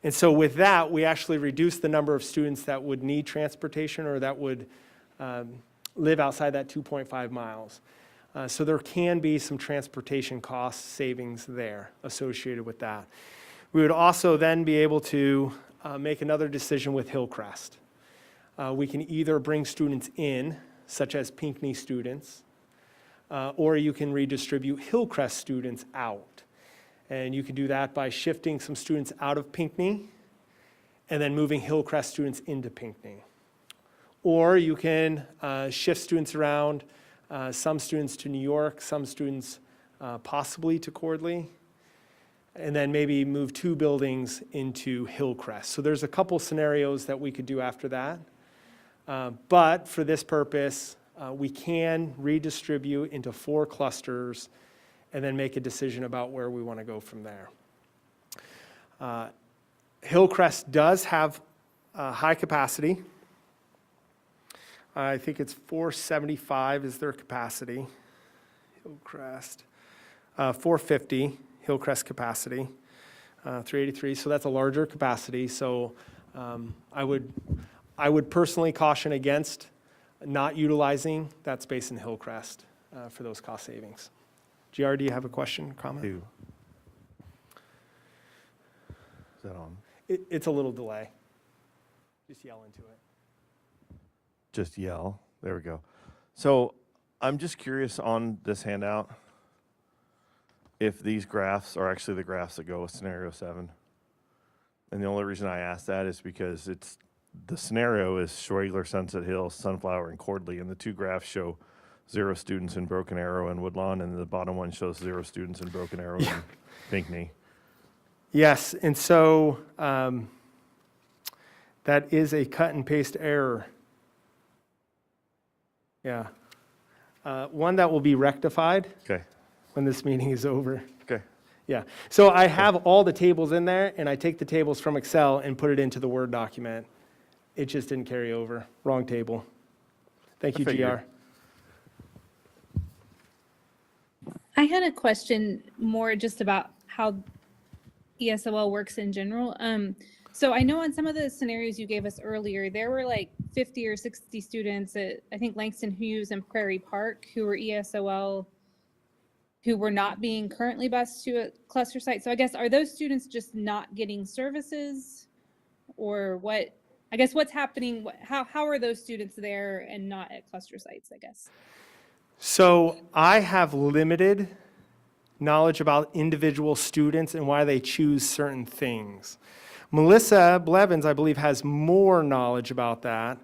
And so with that, we actually reduce the number of students that would need transportation or that would live outside that 2.5 miles. So there can be some transportation cost savings there associated with that. We would also then be able to make another decision with Hillcrest. We can either bring students in, such as Pinkney students, or you can redistribute Hillcrest students out. And you can do that by shifting some students out of Pinkney and then moving Hillcrest students into Pinkney. Or you can shift students around, some students to New York, some students possibly to Cordley, and then maybe move 2 buildings into Hillcrest. So there's a couple scenarios that we could do after that. But for this purpose, we can redistribute into 4 clusters and then make a decision about where we want to go from there. Hillcrest does have high capacity. I think it's 475 is their capacity. Hillcrest, 450 Hillcrest capacity, 383. So that's a larger capacity. So I would personally caution against not utilizing that space in Hillcrest for those cost savings. GR, do you have a question, comment? Is that on? It's a little delay. Just yell into it. Just yell. There we go. So I'm just curious on this handout if these graphs are actually the graphs that go with scenario 7. And the only reason I ask that is because the scenario is Schwagler, Sunset Hill, Sunflower, and Cordley, and the 2 graphs show 0 students in Broken Arrow and Woodlawn, and the bottom one shows 0 students in Broken Arrow and Pinkney. Yes, and so that is a cut and paste error. Yeah. One that will be rectified Okay. when this meeting is over. Okay. Yeah. So I have all the tables in there, and I take the tables from Excel and put it into the Word document. It just didn't carry over. Wrong table. Thank you, figured. GR. I had a question more just about how ESOL works in general. So I know on some of the scenarios you gave us earlier, there were like 50 or 60 students at, I think, Langston Hughes and Prairie Park who were ESOL, who were not being currently bused to a cluster site. So I guess, are those students just not getting services, or what? I guess what's happening, how are those students there and not at cluster sites, I guess? So I have limited knowledge about individual students and why they choose certain things. Melissa Blevins, I believe, has more knowledge about that,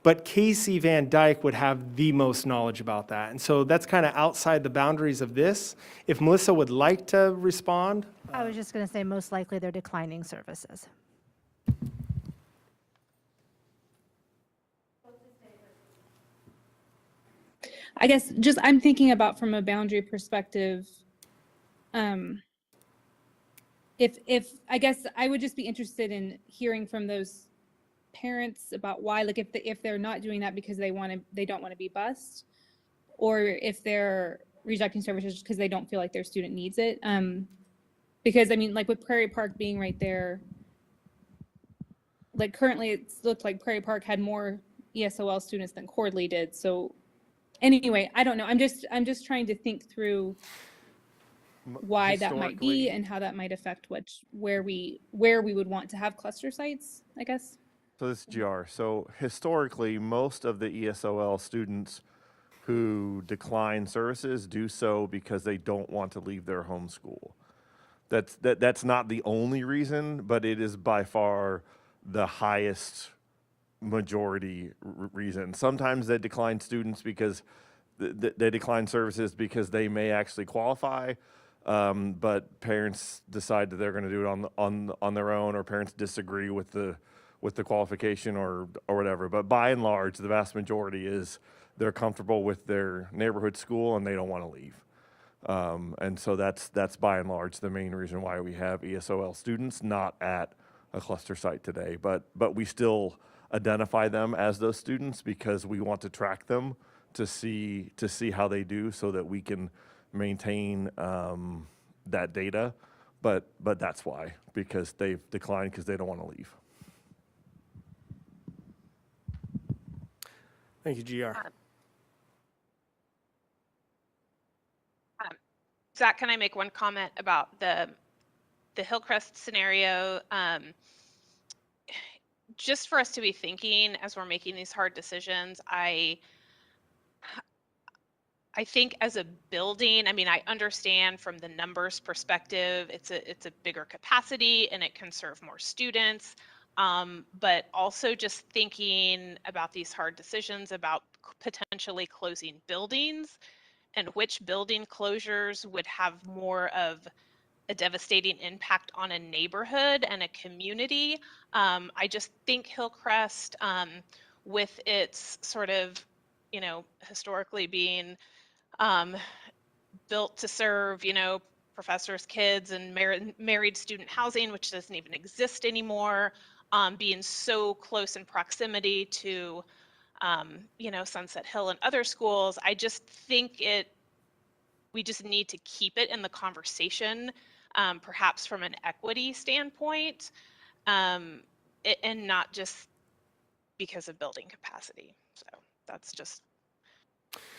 but Casey Van Dyke would have the most knowledge about that. And so that's kind of outside the boundaries of this. If Melissa would like to respond. I was just going to say most likely they're declining services. I guess just I'm thinking about from a boundary perspective. If I guess I would just be interested in hearing from those parents about why, like if they're not doing that because they don't want to be bused, or if they're rejecting services because they don't feel like their student needs it. Because I mean, like with Prairie Park being right there, like currently it looked like Prairie Park had more ESOL students than Cordley did. So anyway, I don't know. I'm just trying to think through why that might be and how that might affect where we would want to have cluster sites, I guess. So this is GR. So historically, most of the ESOL students who decline services do so because they don't want to leave their home school. That's not the only reason, but it is by far the highest majority reason. Sometimes they decline students because they decline services because they may actually qualify, but parents decide that they're going to do it on their own, or parents disagree with the qualification or whatever. But by and large, the vast majority is they're comfortable with their neighborhood school and they don't want to leave. And so that's by and large the main reason why we have ESOL students not at a cluster site today. But we still identify them as those students because we want to track them to see how they do, so that we can maintain that data. But that's why, because they've declined because they don't want to leave. Thank you, GR. Zach, can I make one comment about the Hillcrest scenario? Just for us to be thinking as we're making these hard decisions, I think as a building, I mean, I understand from the numbers perspective, it's a bigger capacity and it can serve more students. But also just thinking about these hard decisions about potentially closing buildings and which building closures would have more of a devastating impact on a neighborhood and a community. I just think Hillcrest, with its sort of, historically being built to serve, professors' kids and married student housing, which doesn't even exist anymore, being so close in proximity to, Sunset Hill and other schools. I just think we just need to keep it in the conversation, perhaps from an equity standpoint, and not just because of building capacity. So that's just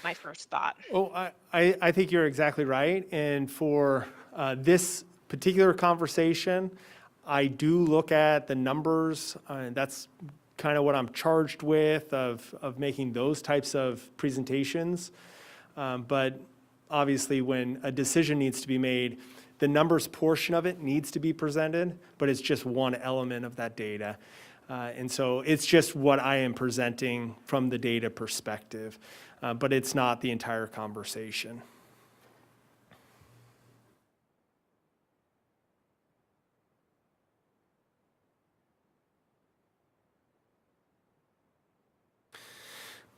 my first thought. Oh, I think you're exactly right. And for this particular conversation, I do look at the numbers, and that's kind of what I'm charged with, of making those types of presentations. But obviously, when a decision needs to be made, the numbers portion of it needs to be presented, but it's just one element of that data. And so it's just what I am presenting from the data perspective, but it's not the entire conversation.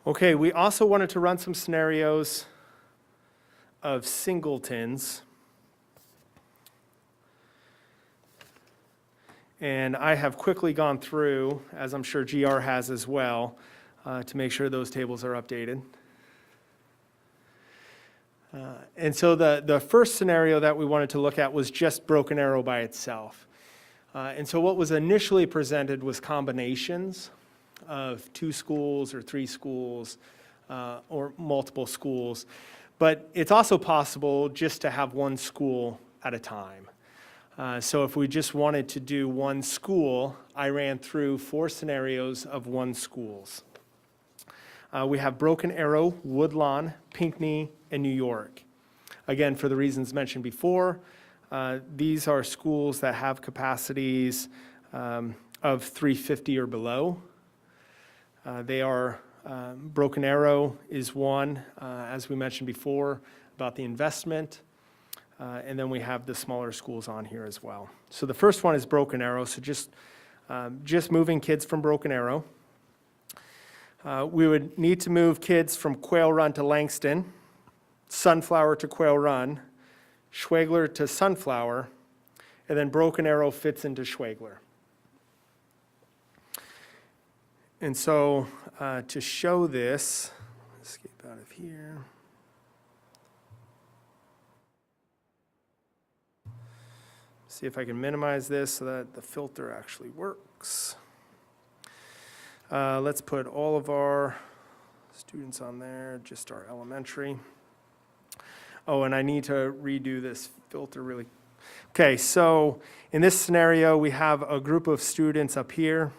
Okay, we also wanted to run some scenarios of Singletons. And I have quickly gone through, as I'm sure GR has as well. to make sure those tables are updated. And so the first scenario that we wanted to look at was just Broken Arrow by itself. And so what was initially presented was combinations of 2 schools or 3 schools or multiple schools. But it's also possible just to have 1 school at a time. So if we just wanted to do 1 school, I ran through 4 scenarios of 1 schools. We have Broken Arrow, Woodlawn, Pinkney, and New York. Again, for the reasons mentioned before, these are schools that have capacities of 350 or below. They are, Broken Arrow is one, as we mentioned before, about the investment. And then we have the smaller schools on here as well. So the first one is Broken Arrow, so just moving kids from Broken Arrow. We would need to move kids from Quail Run to Langston, Sunflower to Quail Run, Schwegler to Sunflower, and then Broken Arrow fits into Schwegler. And so to show this, escape out of here. See if I can minimize this so that the filter actually works. Let's put all of our students on there, just our elementary. Oh, and I need to redo this filter really. Okay, so in this scenario, we have a group of students up here.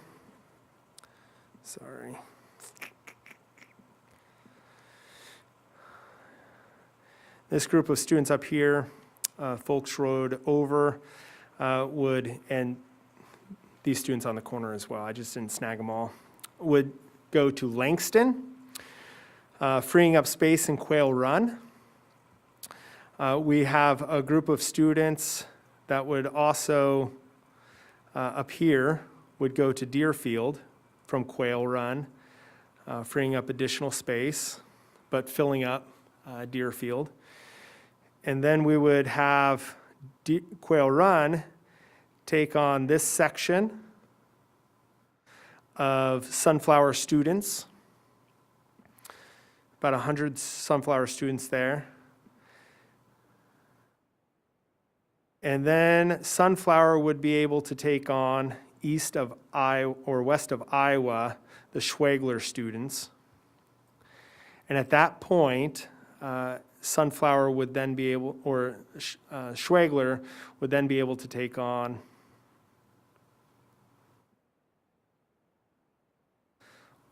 Sorry. This group of students up here, Folks Road over, and these students on the corner as well, I just didn't snag them all, would go to Langston, freeing up space in Quail Run. We have a group of students that would also, up here, would go to Deerfield from Quail Run, freeing up additional space, but filling up Deerfield. And then we would have Quail Run take on this section of Sunflower students, about 100 Sunflower students there. And then Sunflower would be able to take on east of Iowa or west of Iowa, the Schwegler students. And at that point, Sunflower would then be able, or Schwegler would then be able to take on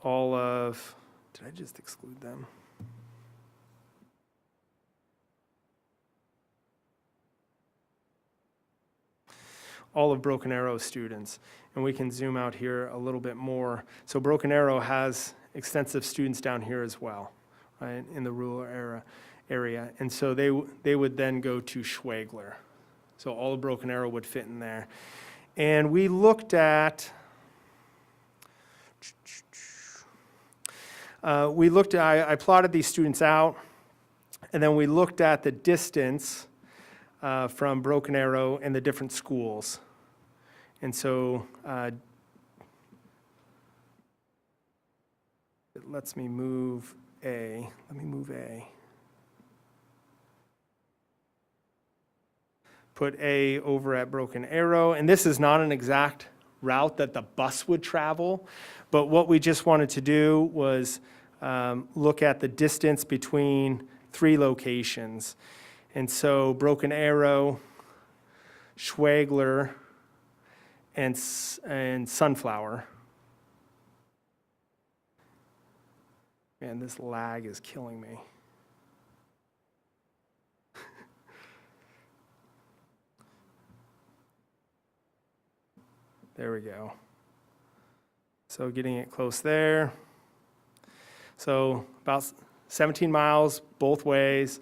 all of, did I just exclude them? All of Broken Arrow students. And we can zoom out here a little bit more. So Broken Arrow has extensive students down here as well, right, in the rural area. And so they would then go to Schwegler. So all of Broken Arrow would fit in there. And we looked at, I plotted these students out, and then we looked at the distance from Broken Arrow and the different schools. And so it lets me move A. Let me move A. Put A over at Broken Arrow. And this is not an exact route that the bus would travel, but what we just wanted to do was look at the distance between 3 locations. And so Broken Arrow, Schwegler, and Sunflower. Man, this lag is killing me. There we go. So getting it close there. So about 17 miles both ways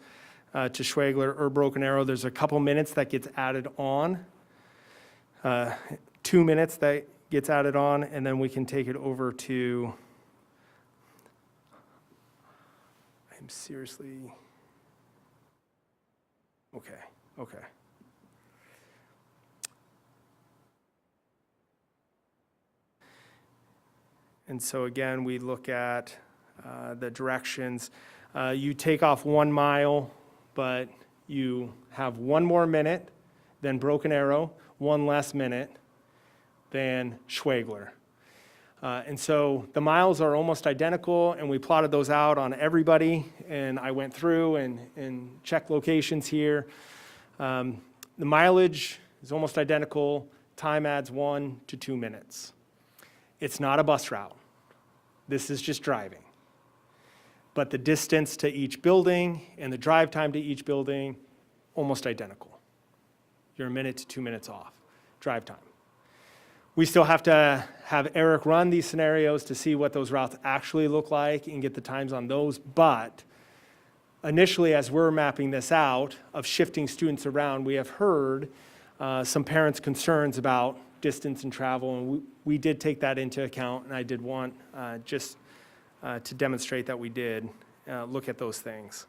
to Schwegler or Broken Arrow. There's a couple minutes that gets added on. 2 minutes that gets added on, and then we can take it over to, I'm seriously, okay. And so again, we look at the directions. You take off 1 mile, but you have 1 more minute than Broken Arrow, 1 less minute than Schwegler. And so the miles are almost identical, and we plotted those out on everybody, and I went through and checked locations here. The mileage is almost identical. Time adds 1 to 2 minutes. It's not a bus route. This is just driving. But the distance to each building and the drive time to each building, almost identical. You're 1 minute to 2 minutes off drive time. We still have to have Eric run these scenarios to see what those routes actually look like and get the times on those. But initially, as we're mapping this out of shifting students around, we have heard some parents' concerns about distance and travel, and we did take that into account, and I did want just to demonstrate that we did look at those things.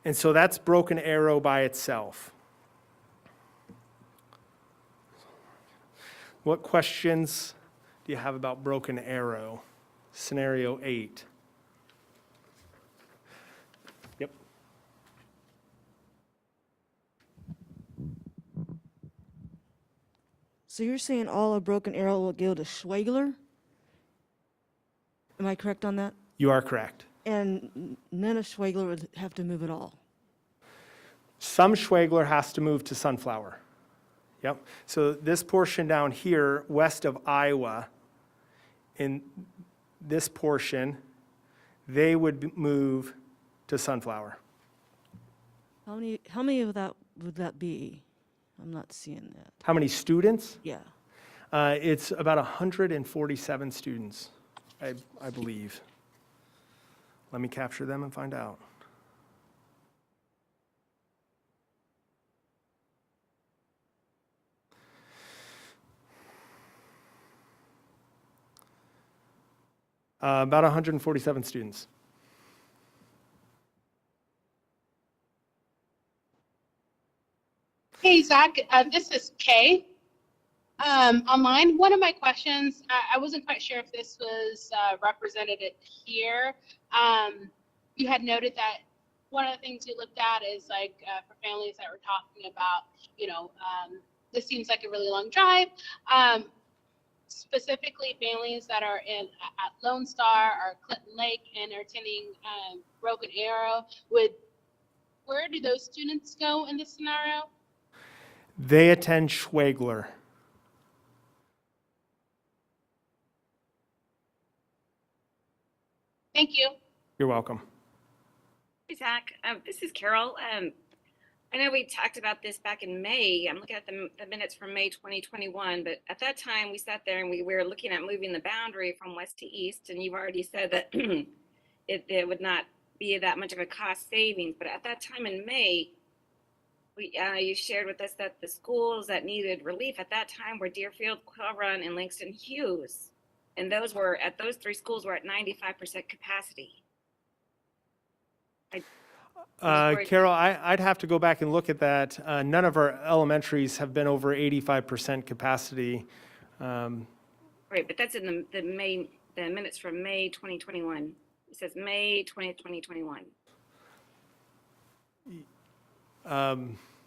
And so that's Broken Arrow by itself. What questions do you have about Broken Arrow? Scenario 8. Yep. So you're saying all of Broken Arrow will go to Schwegler? Am I correct on that? You are correct. And none of Schwegler would have to move at all? Some Schwegler has to move to Sunflower. Yep. So this portion down here, west of Iowa, in this portion, they would move to Sunflower. How many of that would that be? I'm not seeing that. How many students? Yeah. It's about 147 students, I believe. Let me capture them and find out. About 147 students. Hey, Zach, this is Kay. Online, one of my questions, I wasn't quite sure if this was represented here. You had noted that one of the things you looked at is like for families that were talking about, this seems like a really long drive. Specifically families that are at Lone Star or Clinton Lake and are attending Broken Arrow, where do those students go in this scenario? They attend Schwegler. Thank you. You're welcome. Hey, Zach. This is Carol. I know we talked about this back in May. I'm looking at the minutes from May 2021, but at that time we sat there and we were looking at moving the boundary from west to east, and you've already said that it would not be that much of a cost savings. But at that time in May, you shared with us that the schools that needed relief at that time were Deerfield, Quail Run, and Langston Hughes. And those 3 schools were at 95% capacity. Carol, I'd have to go back and look at that. None of our elementaries have been over 85% capacity. Right, but that's in the minutes from May 2021. It says May 20th, 2021.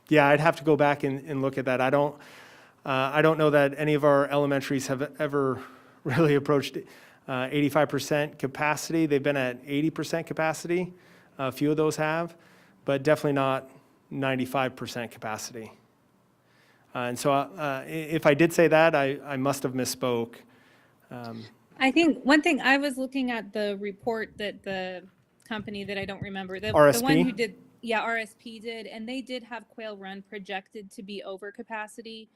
Yeah, I'd have to go back and look at that. I don't know that any of our elementaries have ever really approached 85% capacity. They've been at 80% capacity. A few of those have, but definitely not 95% capacity. And so if I did say that, I must have misspoke. I think one thing, I was looking at the report that the company that I don't remember, the RSP? one who did, yeah, RSP did, and they did have Quail Run projected to be over capacity,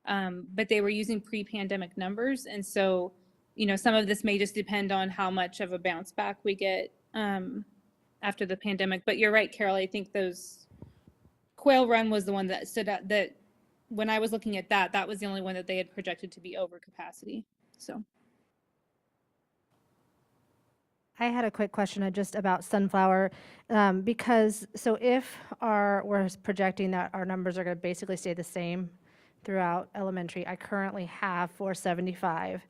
but they were using pre-pandemic numbers. And so, some of this may just depend on how much of a bounce back we get after the pandemic. But you're right, Carol, I think Quail Run was the one that stood out, that when I was looking at that was the only one that they had projected to be over capacity, so. I had a quick question just about Sunflower, because, so if we're projecting that our numbers are going to basically stay the same throughout elementary. I currently have 475.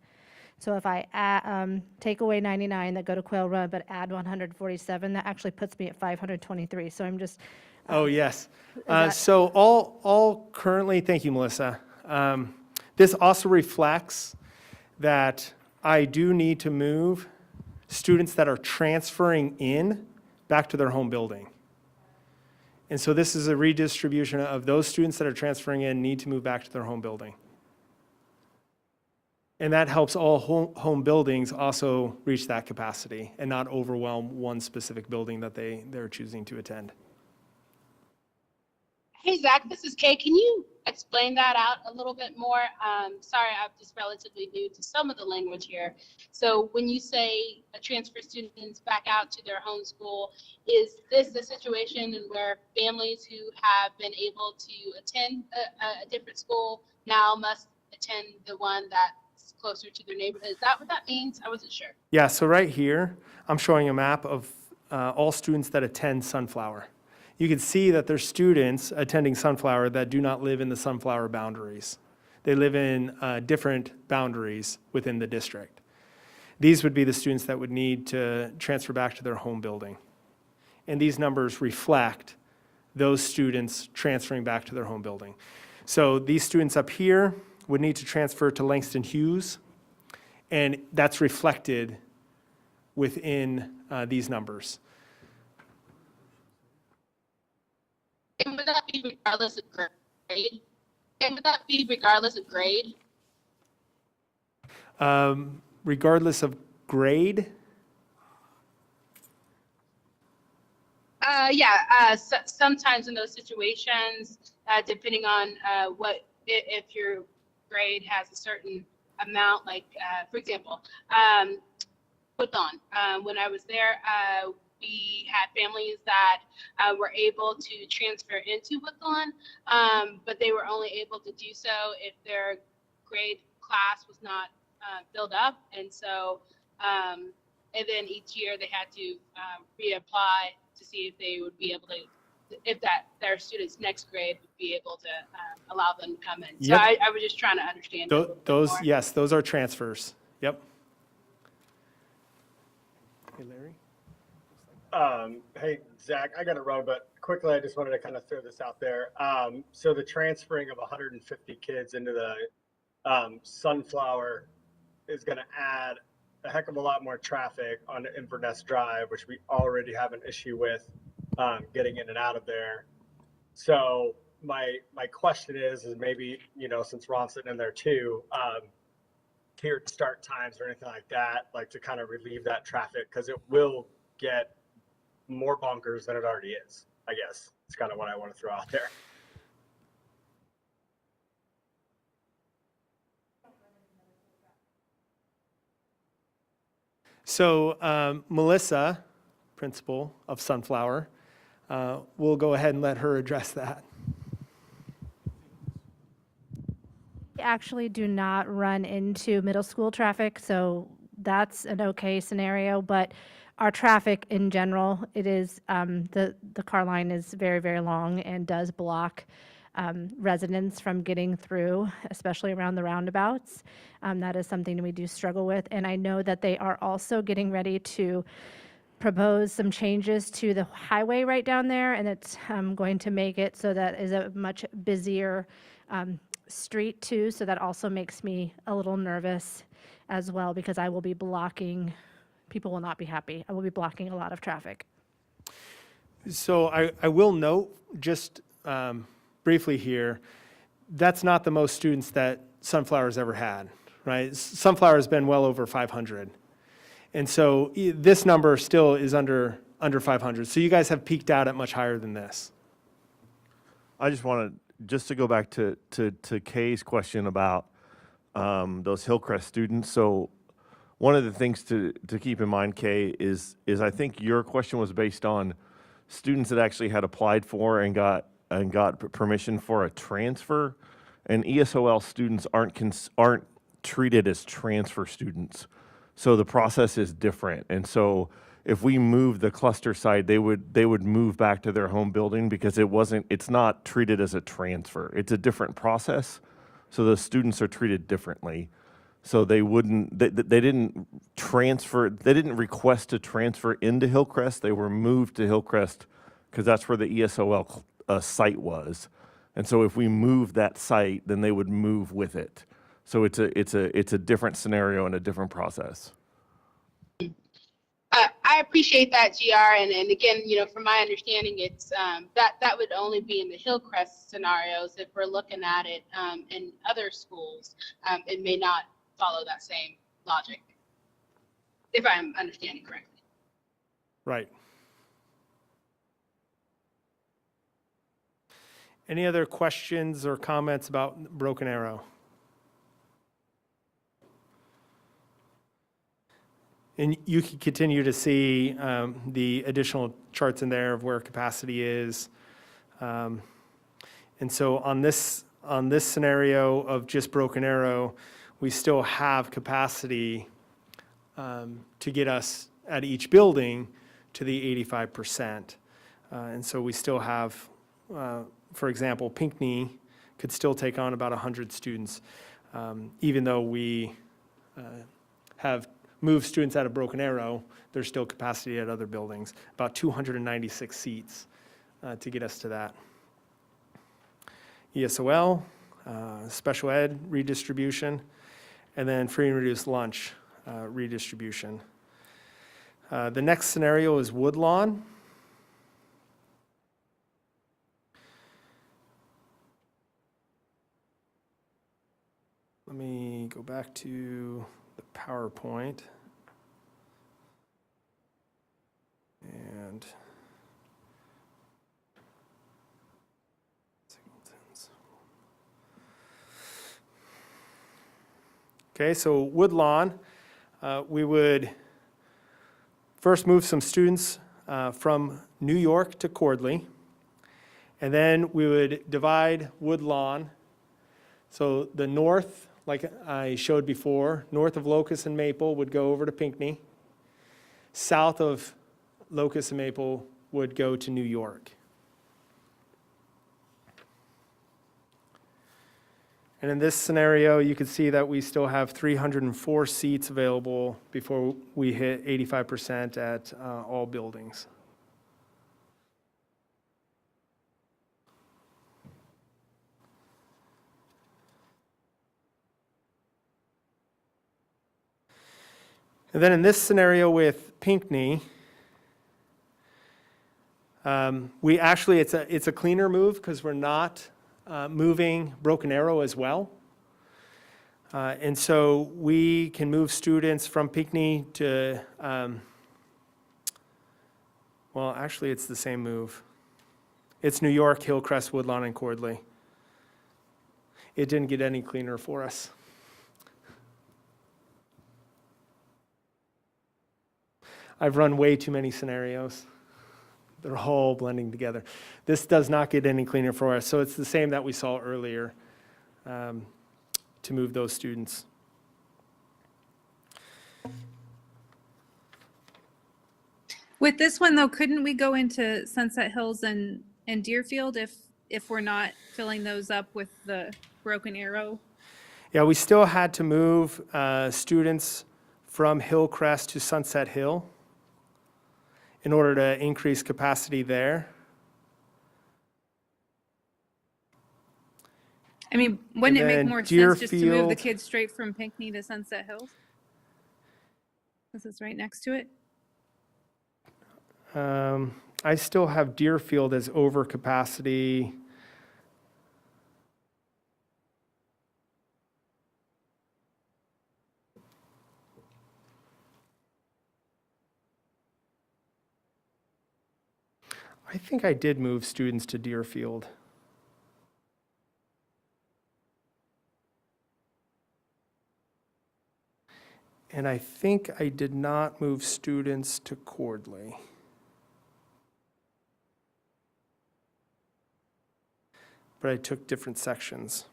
So if I take away 99 that go to Quail Run, but add 147, that actually puts me at 523. So I'm just, Oh, yes. that- So all currently, thank you, Melissa. This also reflects that I do need to move students that are transferring in back to their home building. And so this is a redistribution of those students that are transferring in need to move back to their home building. And that helps all home buildings also reach that capacity and not overwhelm one specific building that they're choosing to attend. Hey, Zach, this is Kay. Can you explain that out a little bit more? Sorry, I'm just relatively new to some of the language here. So when you say transfer students back out to their home school, is this the situation where families who have been able to attend a different school now must attend the one that's closer to their neighborhood? Is that what that means? I wasn't sure. Yeah, so right here, I'm showing a map of all students that attend Sunflower. You can see that there's students attending Sunflower that do not live in the Sunflower boundaries. They live in different boundaries within the district. These would be the students that would need to transfer back to their home building. And these numbers reflect those students transferring back to their home building. So these students up here would need to transfer to Langston Hughes, and that's reflected within these numbers. And would that be regardless of grade? And would that be regardless of grade? Regardless of grade, Sometimes in those situations, depending on if your grade has a certain amount, like for example, Woodlawn. When I was there, we had families that were able to transfer into Woodlawn, but they were only able to do so if their grade class was not filled up. And so, and then each year they had to reapply to see if they would be able to, if their students' next grade would be able to allow them to come in. So Yep. I was just trying to understand. it a little bit those, more. yes, those are transfers. Yep. Hey, Larry? Hey, Zach, I got to run, but quickly, I just wanted to kind of throw this out there. So the transferring of 150 kids into the Sunflower is going to add a heck of a lot more traffic on Inverness Drive, which we already have an issue with getting in and out of there. So my question is maybe, since Ron's sitting in there too, tiered start times or anything like that, like to kind of relieve that traffic, because it will get more bonkers than it already is, I guess. It's kind of what I want to throw out there. So Melissa, principal of Sunflower, we'll go ahead and let her address that. We actually do not run into middle school traffic, so that's an okay scenario, but our traffic in general, it is, the car line is very, very long and does block residents from getting through, especially around the roundabouts. That is something we do struggle with, and I know that they are also getting ready to propose some changes to the highway right down there, and it's going to make it so that is a much busier street too, so that also makes me a little nervous as well, because I will be blocking, people will not be happy. I will be blocking a lot of traffic. So I will note just briefly here, that's not the most students that Sunflower's ever had, right? Sunflower has been well over 500. And so this number still is under 500. So you guys have peaked out at much higher than this. I just wanted, just to go back to Kay's question about those Hillcrest students. So one of the things to keep in mind, Kay, is I think your question was based on students that actually had applied for and got permission for a transfer, and ESOL students aren't treated as transfer students. So the process is different. And so if we move the cluster site, they would move back to their home building because it's not treated as a transfer. It's a different process. So the students are treated differently. So they wouldn't, they didn't transfer, they didn't request to transfer into Hillcrest. They were moved to Hillcrest because that's where the ESOL site was. And so if we move that site, then they would move with it. So it's a different scenario and a different process. I appreciate that, GR, and again, from my understanding, it's that would only be in the Hillcrest scenarios. If we're looking at it in other schools, it may not follow that same logic, if I'm understanding correctly. Right. Any other questions or comments about Broken Arrow? And you can continue to see the additional charts in there of where capacity is. And so on this scenario of just Broken Arrow, we still have capacity to get us at each building to the 85%. And so we still have, for example, Pinkney could still take on about 100 students, even though we have moved students out of Broken Arrow. There's still capacity at other buildings, about 296 seats to get us to that. ESOL, special ed redistribution, and then free and reduced lunch redistribution. The next scenario is Woodlawn. Let me go back to the PowerPoint. And Singletons. Okay, so Woodlawn, we would first move some students from New York to Cordley, and then we would divide Woodlawn. So the north, like I showed before, north of Locust and Maple would go over to Pinkney. South of Locust and Maple would go to New York. And in this scenario, you can see that we still have 304 seats available before we hit 85% at all buildings. And then in this scenario with Pinkney, we actually, it's a cleaner move because we're not moving Broken Arrow as well. And so we can move students from Pinkney to, well, actually it's the same move. It's New York, Hillcrest, Woodlawn, and Cordley. It didn't get any cleaner for us. I've run way too many scenarios. They're all blending together. This does not get any cleaner for us. So it's the same that we saw earlier to move those students. With this one though, couldn't we go into Sunset Hills and Deerfield if we're not filling those up with the Broken Arrow? Yeah, we still had to move students from Hillcrest to Sunset Hill in order to increase capacity there. I mean, wouldn't it And make then more sense just to move the Deerfield. kids straight from Pinkney to Sunset Hills? This is right next to it. I still have Deerfield as over capacity. I think I did move students to Deerfield. And I think I did not move students to Cordley. But I took different sections.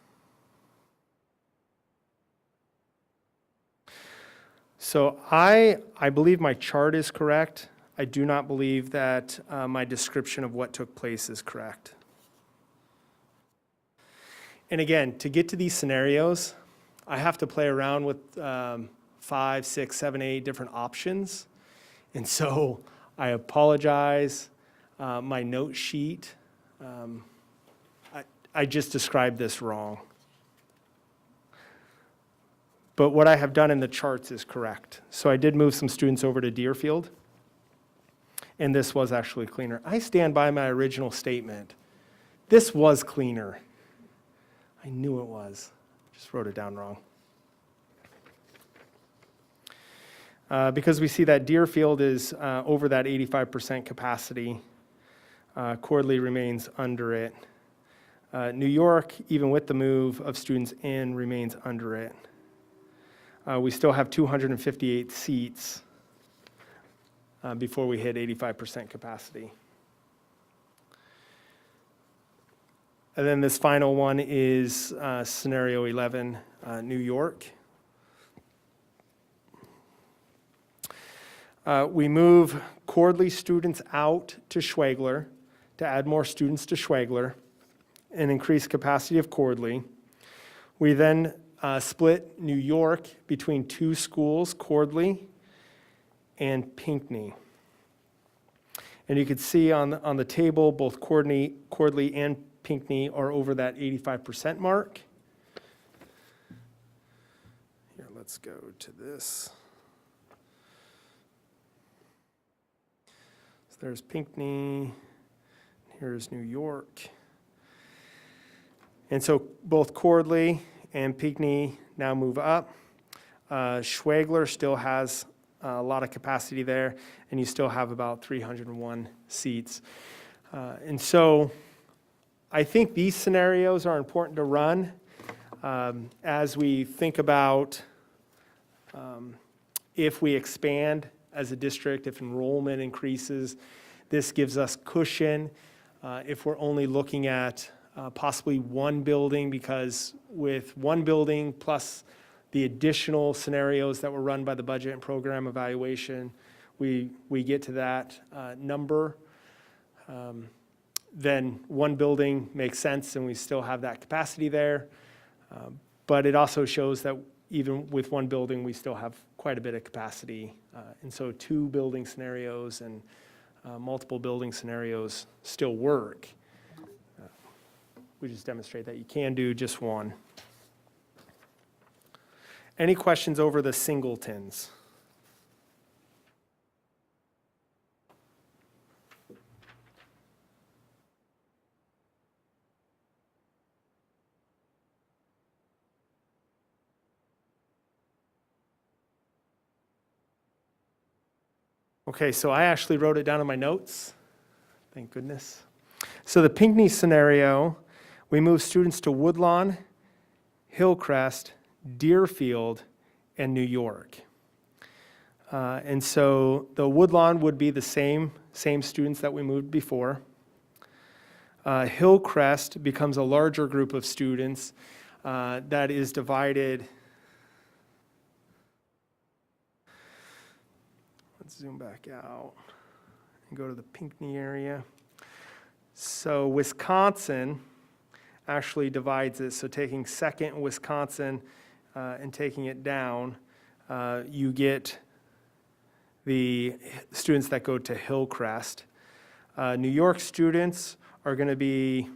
So I believe my chart is correct. I do not believe that my description of what took place is correct. And again, to get to these scenarios, I have to play around with 5, 6, 7, 8 different options. And so I apologize. My note sheet, I just described this wrong. But what I have done in the charts is correct. So I did move some students over to Deerfield, and this was actually cleaner. I stand by my original statement. This was cleaner. I knew it was. Just wrote it down wrong. Because we see that Deerfield is over that 85% capacity. Cordley remains under it. New York, even with the move of students in, remains under it. We still have 258 seats before we hit 85% capacity. And then this final one is scenario 11, New York. We move Cordley students out to Schwagler to add more students to Schwagler and increase capacity of Cordley. We then split New York between two schools, Cordley and Pinkney. And you can see on the table, both Cordley and Pinkney are over that 85% mark. Here, let's go to this. So there's Pinkney, here's New York. And so both Cordley and Pinkney now move up. Schwagler still has a lot of capacity there, and you still have about 301 seats. And so I think these scenarios are important to run as we think about if we expand as a district, if enrollment increases, this gives us cushion. If we're only looking at possibly one building, because with one building plus the additional scenarios that were run by the budget and program evaluation, we get to that number. Then one building makes sense and we still have that capacity there. But it also shows that even with one building, we still have quite a bit of capacity. And so 2 building scenarios and multiple building scenarios still work. We just demonstrate that you can do just one. Any questions over the Singletons? Okay, so I actually wrote it down in my notes. Thank goodness. So the Pinkney scenario, we move students to Woodlawn, Hillcrest, Deerfield, and New York. And so the Woodlawn would be the same students that we moved before. Hillcrest becomes a larger group of students that is divided. Let's zoom back out and go to the Pinkney area. So Wisconsin actually divides it. So taking second Wisconsin and taking it down, you get the students that go to Hillcrest. New York students are going to be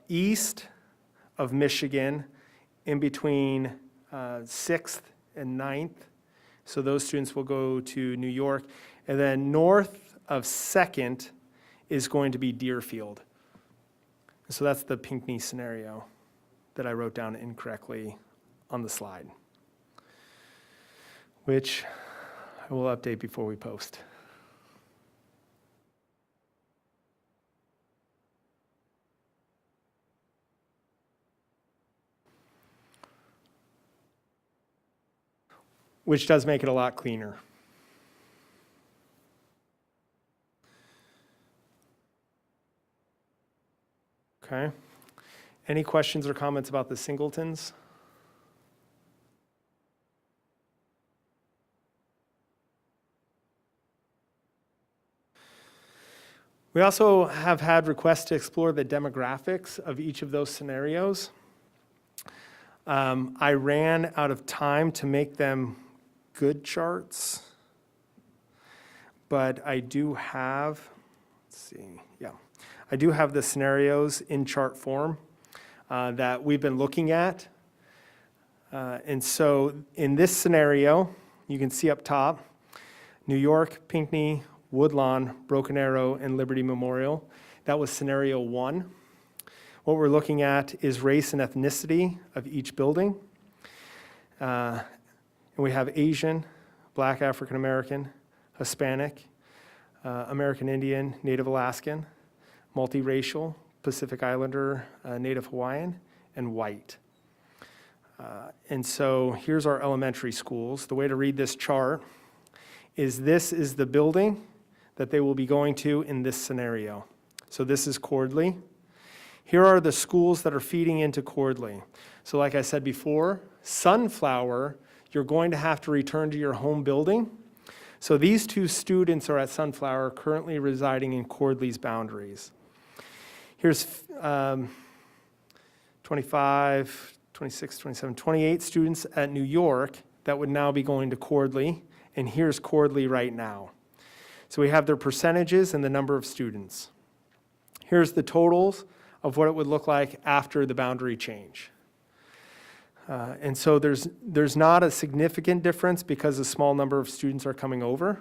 east of Michigan, in between 6th and 9th. So those students will go to New York. And then north of 2nd is going to be Deerfield. So that's the Pinkney scenario that I wrote down incorrectly on the slide, which I will update before we post. Which does make it a lot cleaner. Okay. Any questions or comments about the Singletons? We also have had requests to explore the demographics of each of those scenarios. I ran out of time to make them good charts, but I do have, let's see, yeah. I do have the scenarios in chart form that we've been looking at. And so in this scenario, you can see up top, New York, Pinkney, Woodlawn, Broken Arrow, and Liberty Memorial. That was scenario 1. What we're looking at is race and ethnicity of each building. And we have Asian, Black African American, Hispanic, American Indian, Native Alaskan, multiracial, Pacific Islander, Native Hawaiian, and white. And so here's our elementary schools. The way to read this chart is this is the building that they will be going to in this scenario. So this is Cordley. Here are the schools that are feeding into Cordley. So like I said before, Sunflower, you're going to have to return to your home building. So these 2 students are at Sunflower, currently residing in Cordley's boundaries. Here's 25, 26, 27, 28 students at New York that would now be going to Cordley, and here's Cordley right now. So we have their percentages and the number of students. Here's the totals of what it would look like after the boundary change. And so there's not a significant difference because a small number of students are coming over.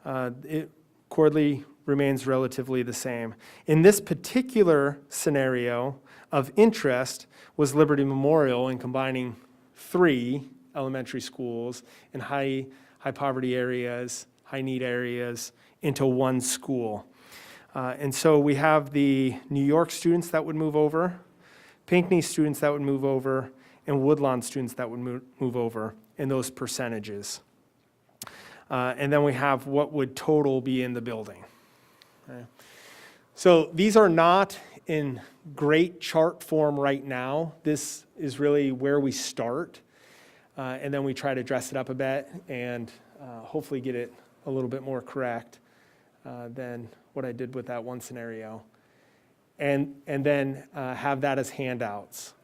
Cordley remains relatively the same. In this particular scenario of interest was Liberty Memorial in combining 3 elementary schools in high poverty areas, high need areas into 1 school. And so we have the New York students that would move over, Pinkney students that would move over, and Woodlawn students that would move over in those percentages. And then we have what would total be in the building. Okay. So these are not in great chart form right now. This is really where we start. And then we try to dress it up a bit and hopefully get it a little bit more correct than what I did with that one scenario. And then have that as handouts.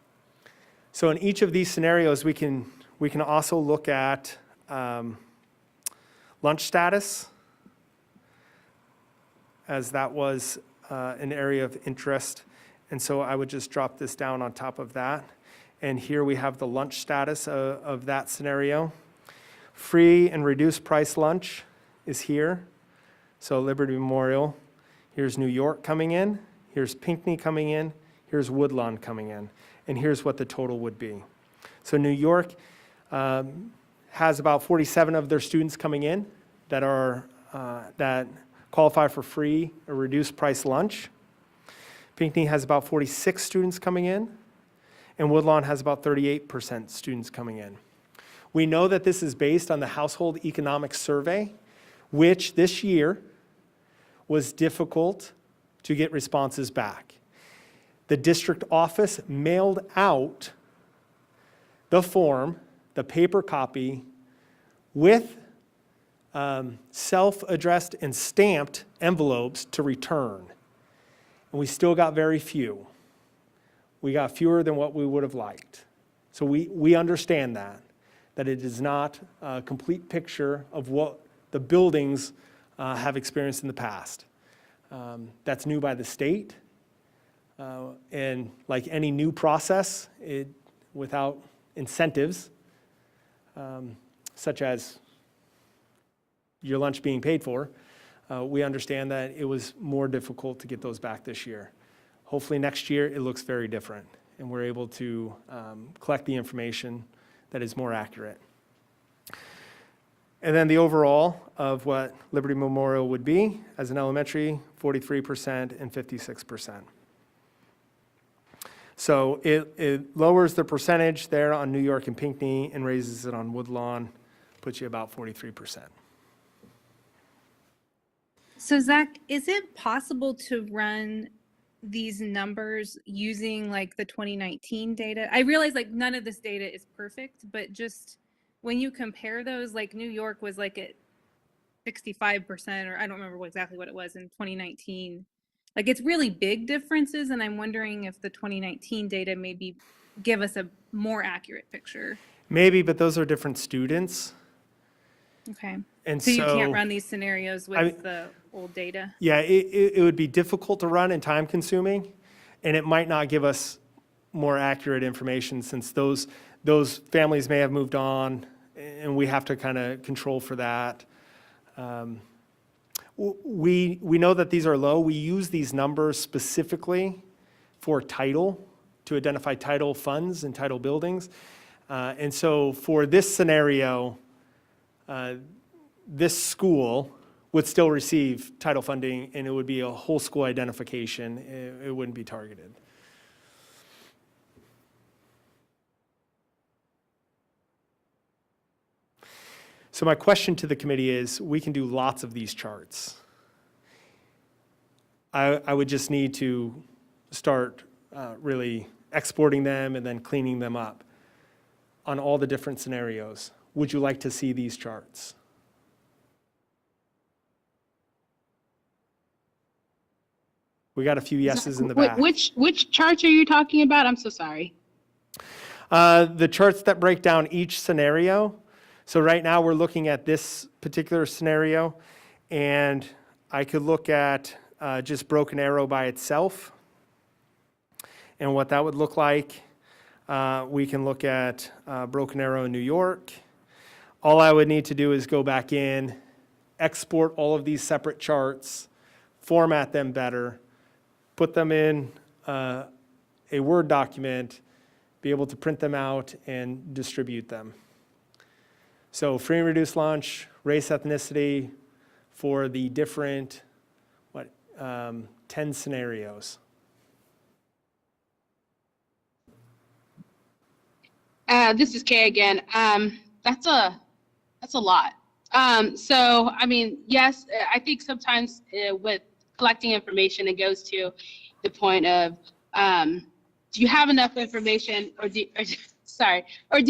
So in each of these scenarios, we can also look at lunch status, as that was an area of interest. And so I would just drop this down on top of that. And here we have the lunch status of that scenario. Free and reduced price lunch is here. So Liberty Memorial. Here's New York coming in. Here's Pinkney coming in. Here's Woodlawn coming in. And here's what the total would be. So New York has about 47 of their students coming in that qualify for free or reduced price lunch. Pinkney has about 46 students coming in, and Woodlawn has about 38% students coming in. We know that this is based on the Household Economic Survey, which this year was difficult to get responses back. The district office mailed out the form, the paper copy, with self-addressed and stamped envelopes to return. And we still got very few. We got fewer than what we would have liked. So we understand that it is not a complete picture of what the buildings have experienced in the past. That's new by the state. And like any new process, without incentives, such as your lunch being paid for, we understand that it was more difficult to get those back this year. Hopefully next year it looks very different and we're able to collect the information that is more accurate. And then the overall of what Liberty Memorial would be as an elementary, 43% and 56%. So it lowers the percentage there on New York and Pinkney and raises it on Woodlawn, puts you about 43%. So Zach, is it possible to run these numbers using like the 2019 data? I realize like none of this data is perfect, but just when you compare those, like New York was like at 65%, or I don't remember exactly what it was in 2019. Like, it's really big differences, and I'm wondering if the 2019 data maybe give us a more accurate picture. Maybe, but those are different students. Okay. And So you can't so, run these scenarios with the old data? yeah, it would be difficult to run and time consuming, and it might not give us more accurate information since those families may have moved on, and we have to kind of control for that. We know that these are low. We use these numbers specifically for title, to identify title funds and title buildings. And so for this scenario, this school would still receive title funding, and it would be a whole school identification. It wouldn't be targeted. So my question to the committee is, we can do lots of these charts. I would just need to start really exporting them and then cleaning them up on all the different scenarios. Would you like to see these charts? We got a few yeses in the back. Which charts are you talking about? I'm so sorry. The charts that break down each scenario. So right now we're looking at this particular scenario, and I could look at just Broken Arrow by itself and what that would look like. We can look at Broken Arrow in New York. All I would need to do is go back in, export all of these separate charts, format them better, put them in a Word document, be able to print them out and distribute them. So free and reduced lunch, race, ethnicity for the different, 10 scenarios. This is Kay again. That's a lot. So, I mean, yes, I think sometimes with collecting information, it goes to the point of, do you have enough information, or do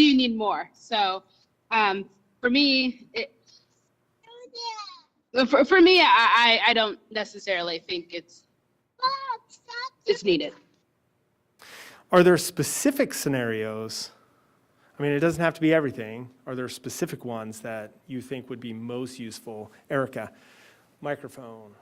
you need more? So, for me, I don't necessarily think it's needed. Are there specific scenarios? I mean, it doesn't have to be everything. Are there specific ones that you think would be most useful? Erica, microphone.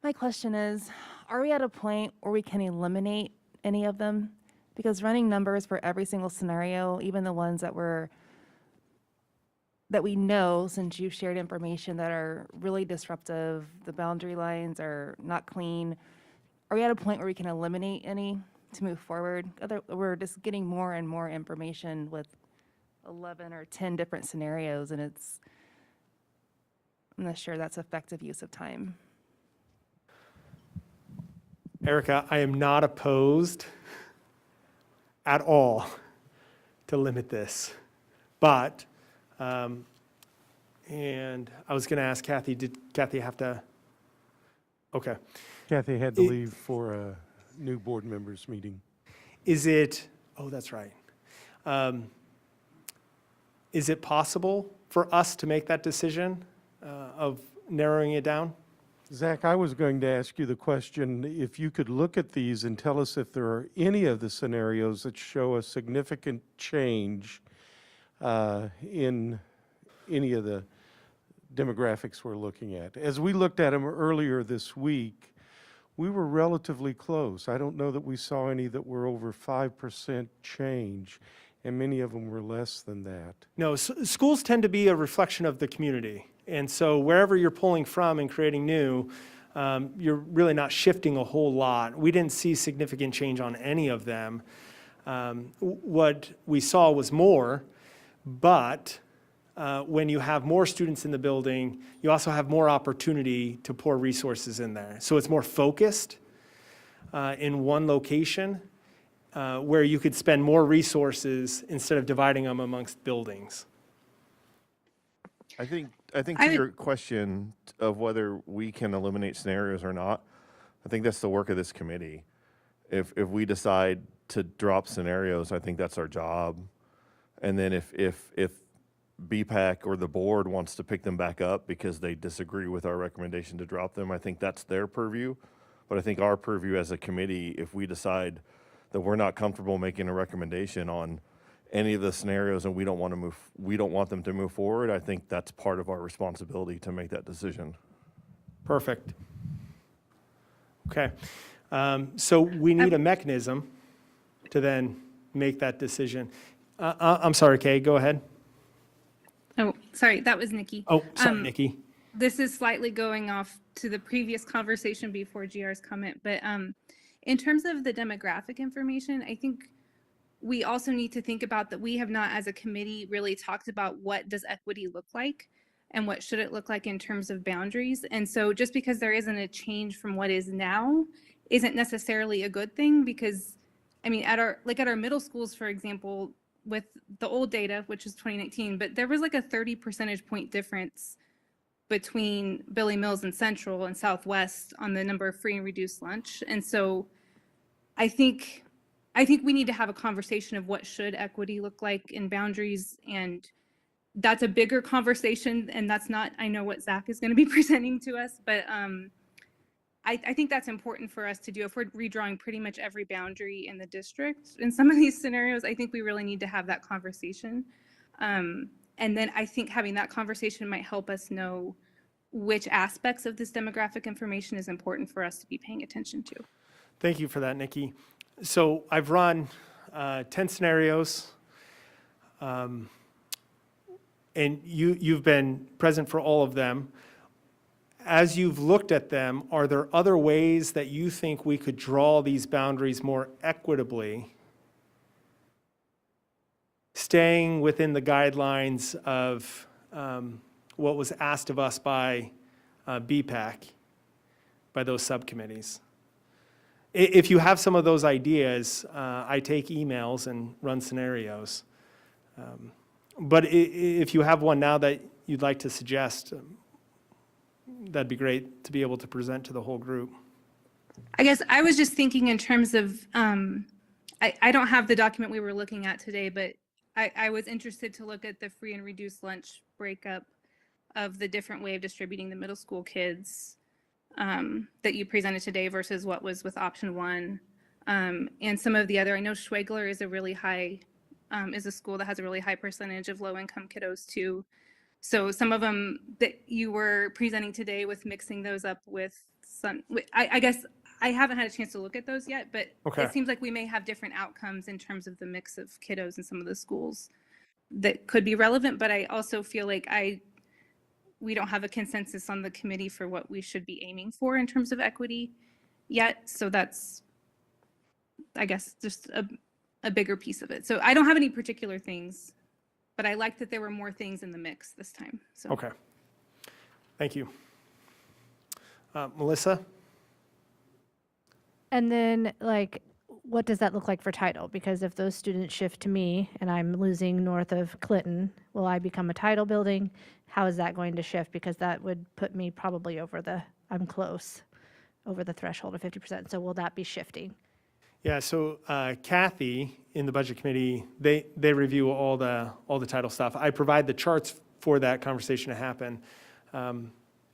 My question is, are we at a point where we can eliminate any of them? Because running numbers for every single scenario, even the ones that we know, since you've shared information that are really disruptive, the boundary lines are not clean, are we at a point where we can eliminate any to move forward? We're just getting more and more information with 11 or 10 different scenarios, and I'm not sure that's effective use of time. Erica, I am not opposed at all to limit this, but, and I was going to ask Kathy, did Kathy have to? Okay. Kathy had to leave for a new board members meeting. Is it, oh, that's right. Is it possible for us to make that decision of narrowing it down? Zach, I was going to ask you the question, if you could look at these and tell us if there are any of the scenarios that show a significant change in any of the demographics we're looking at. As we looked at them earlier this week, we were relatively close. I don't know that we saw any that were over 5% change, and many of them were less than that. No, schools tend to be a reflection of the community. And so wherever you're pulling from and creating new, you're really not shifting a whole lot. We didn't see significant change on any of them. What we saw was more, but when you have more students in the building, you also have more opportunity to pour resources in there. So it's more focused in one location where you could spend more resources instead of dividing them amongst buildings. I think to your question of whether we can eliminate scenarios or not, I think that's the work of this committee. If we decide to drop scenarios. I think that's our job. And then if BPAC or the board wants to pick them back up because they disagree with our recommendation to drop them, I think that's their purview. But I think our purview as a committee, if we decide that we're not comfortable making a recommendation on any of the scenarios and we don't want them to move forward, I think that's part of our responsibility to make that decision. Perfect. Okay. So we need a mechanism to then make that decision. I'm sorry, Kay, go ahead. Oh, sorry, that was Nikki. Oh, sorry, Nikki. This is slightly going off to the previous conversation before GR's comment, but in terms of the demographic information, I think we also need to think about that we have not, as a committee, really talked about what does equity look like and what should it look like in terms of boundaries. And so just because there isn't a change from what is now isn't necessarily a good thing, because I mean, at our middle schools, for example, with the old data, which is 2019, but there was like a 30 percentage point difference between Billy Mills and Central and Southwest on the number of free and reduced lunch. And so I think we need to have a conversation of what should equity look like in boundaries, and that's a bigger conversation, and that's not, I know, what Zach is going to be presenting to us, but I think that's important for us to do. If we're redrawing pretty much every boundary in the district in some of these scenarios, I think we really need to have that conversation. And then I think having that conversation might help us know which aspects of this demographic information is important for us to be paying attention to. Thank you for that, Nikki. So I've run 10 scenarios, and you've been present for all of them. As you've looked at them, are there other ways that you think we could draw these boundaries more equitably, staying within the guidelines of what was asked of us by BPAC, by those subcommittees? If you have some of those ideas, I take emails and run scenarios. But if you have one now that you'd like to suggest, that'd be great to be able to present to the whole group. I guess I was just thinking in terms of, I don't have the document we were looking at today, but I was interested to look at the free and reduced lunch breakup of the different way of distributing the middle school kids that you presented today versus what was with option one. And some of the other, I know Schwegler is a really high, is a school that has a really high percentage of low income kiddos too. So some of them that you were presenting today with mixing those up with some, I guess I haven't had a chance to look at those yet, but It seems like we may have different outcomes in terms of the mix of kiddos in some of the schools that could be relevant. But I also feel like we don't have a consensus on the committee for what we should be aiming for in terms of equity yet. So that's, I guess, just a bigger piece of it. So I don't have any particular things, but I like that there were more things in the mix this time. So. Okay. Thank you. Melissa? And then, like, what does that look like for title? Because if those students shift to me and I'm losing north of Clinton, will I become a title building? How is that going to shift? Because that would put me probably over I'm close, over the threshold of 50%. So will that be shifting? Yeah, so Kathy in the budget committee, they review all the title stuff. I provide the charts for that conversation to happen.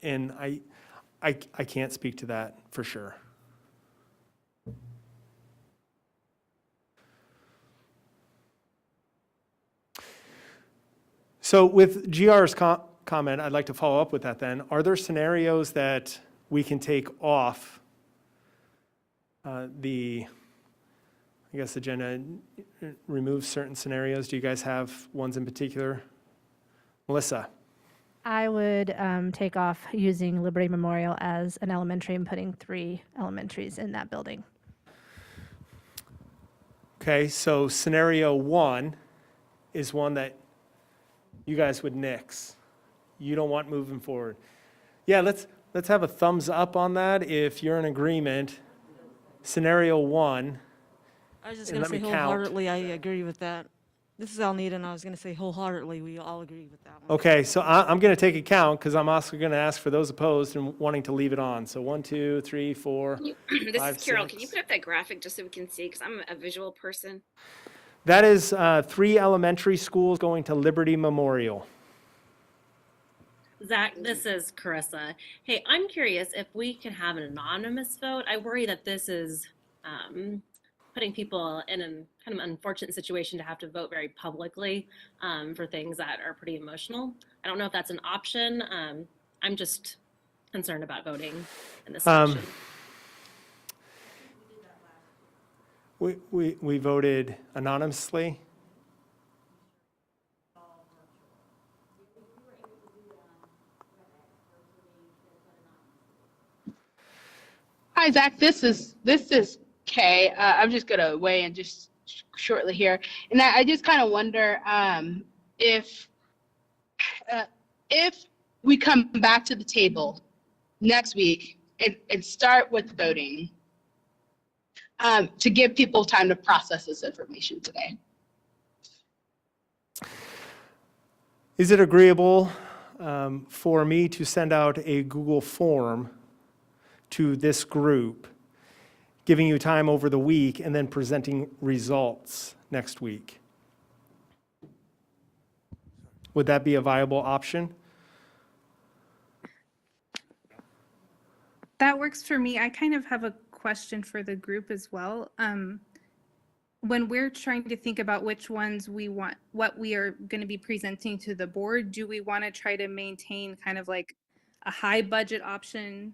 And I can't speak to that for sure. So with GR's comment, I'd like to follow up with that then. Are there scenarios that we can take off the agenda, remove certain scenarios? Do you guys have ones in particular? Melissa? I would take off using Liberty Memorial as an elementary and putting 3 elementaries in that building. Okay, so scenario 1 is one that you guys would nix. You don't want moving forward. Yeah, let's have a thumbs up on that if you're in agreement. Scenario 1. I was just And going to let say me count. wholeheartedly, I agree with that. This is Alnita, and I was going to say wholeheartedly, we all agree with that one. Okay, so I'm going to take a count because I'm also going to ask for those opposed and wanting to leave it on. So 1, 2, 3, 4, This 5, is Carol. Can you 6. put up that graphic just so we can see? Because I'm a visual person. That is 3 elementary schools going to Liberty Memorial. Zach, this is Carissa. Hey, I'm curious if we could have an anonymous vote. I worry that this is putting people in a kind of unfortunate situation to have to vote very publicly for things that are pretty emotional. I don't know if that's an option. I'm just concerned about voting in this election. We voted anonymously. Hi, Zach. This is Kay. I'm just gonna weigh in just shortly here, and I just kind of wonder if we come back to the table next week and start with voting to give people time to process this information today. Is it agreeable for me to send out a Google form to this group, giving you time over the week and then presenting results next week? Would that be a viable option? That works for me. I kind of have a question for the group as well. When we're trying to think about which ones we want, what we are going to be presenting to the board, do we want to try to maintain kind of like a high budget option,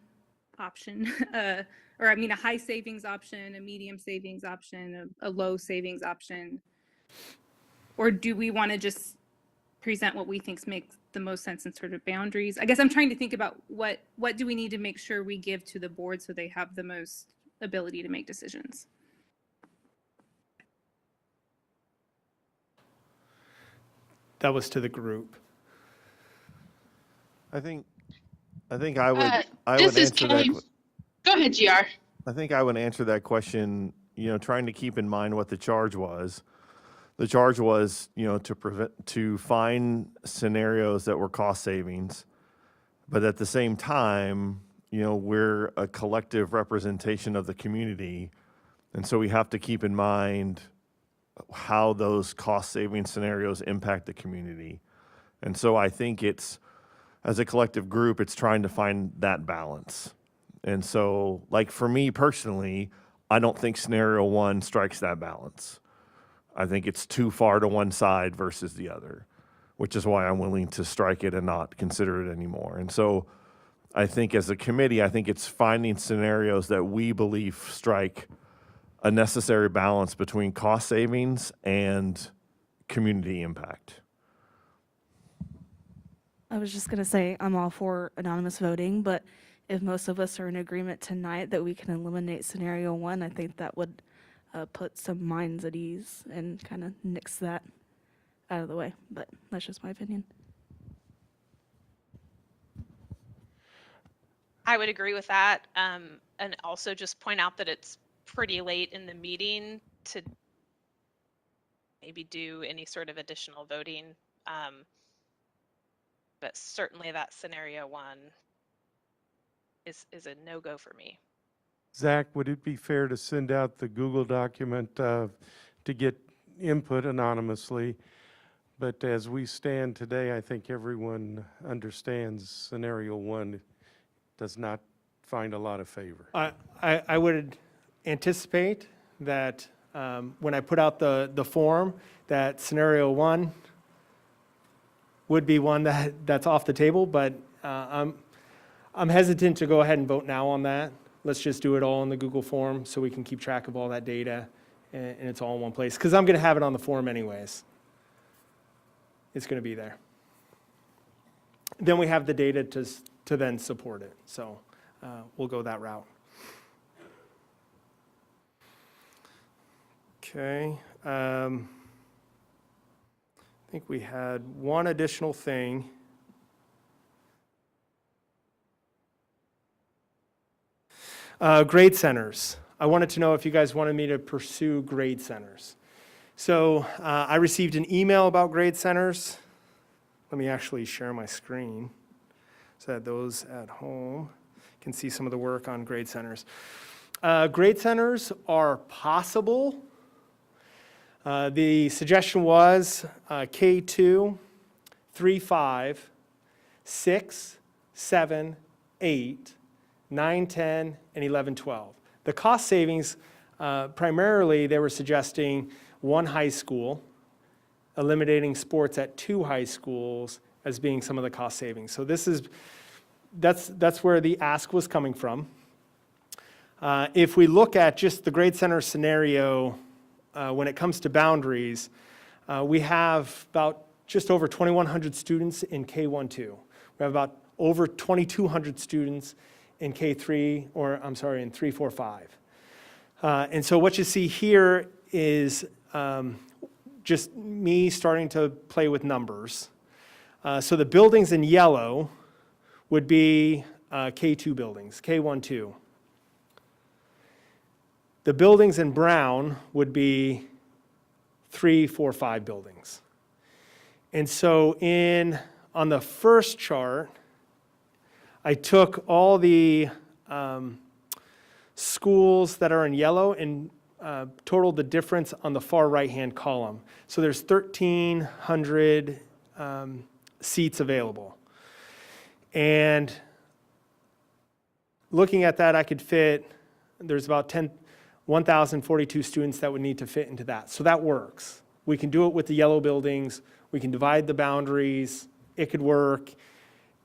or I mean a high savings option, a medium savings option, a low savings option? Or do we want to just present what we think makes the most sense in sort of boundaries? I guess I'm trying to think about what do we need to make sure we give to the board so they have the most ability to make decisions. That was to the group. I think I would This is answer that. Kelly. Go ahead, GR. I think I would answer that question, trying to keep in mind what the charge was. The charge was, to find scenarios that were cost savings, but at the same time, we're a collective representation of the community, and so we have to keep in mind how those cost saving scenarios impact the community. And so I think it's, as a collective group, it's trying to find that balance. And so, like for me personally, I don't think scenario 1 strikes that balance. I think it's too far to one side versus the other, which is why I'm willing to strike it and not consider it anymore. And so I think as a committee, I think it's finding scenarios that we believe strike a necessary balance between cost savings and community impact. I was just going to say I'm all for anonymous voting, but if most of us are in agreement tonight that we can eliminate scenario 1, I think that would put some minds at ease and kind of nix that out of the way. But that's just my opinion. I would agree with that. And also just point out that it's pretty late in the meeting to maybe do any sort of additional voting. But certainly that scenario 1 is a no-go for me. Zach, would it be fair to send out the Google document to get input anonymously? But as we stand today, I think everyone understands scenario 1 does not find a lot of favor. I would anticipate that when I put out the form, that scenario 1 would be one that's off the table, but I'm hesitant to go ahead and vote now on that. Let's just do it all in the Google form so we can keep track of all that data and it's all in one place. Because I'm going to have it on the form anyways. It's going to be there. Then we have the data to then support it. So we'll go that route. Okay. I think we had one additional thing. Grade centers. I wanted to know if you guys wanted me to pursue grade centers. So I received an email about grade centers. Let me actually share my screen so that those at home can see some of the work on grade centers. Grade centers are possible. The suggestion was K2, 3, 5, 6, 7, 8, 9, 10, and 11, 12. The cost savings, primarily they were suggesting one high school, eliminating sports at 2 high schools as being some of the cost savings. So that's where the ask was coming from. If we look at just the grade center scenario, when it comes to boundaries, we have about just over 2,100 students in K1-2. We have about over 2,200 students in K3, in 3, 4, 5. And so what you see here is just me starting to play with numbers. So the buildings in yellow would be K2 buildings, K1-2. The buildings in brown would be 3, 4, 5 buildings. And so on the first chart, I took all the schools that are in yellow and totaled the difference on the far right-hand column. So there's 1,300 seats available. And looking at that, I could fit, there's about 1,042 students that would need to fit into that. So that works. We can do it with the yellow buildings. We can divide the boundaries. It could work.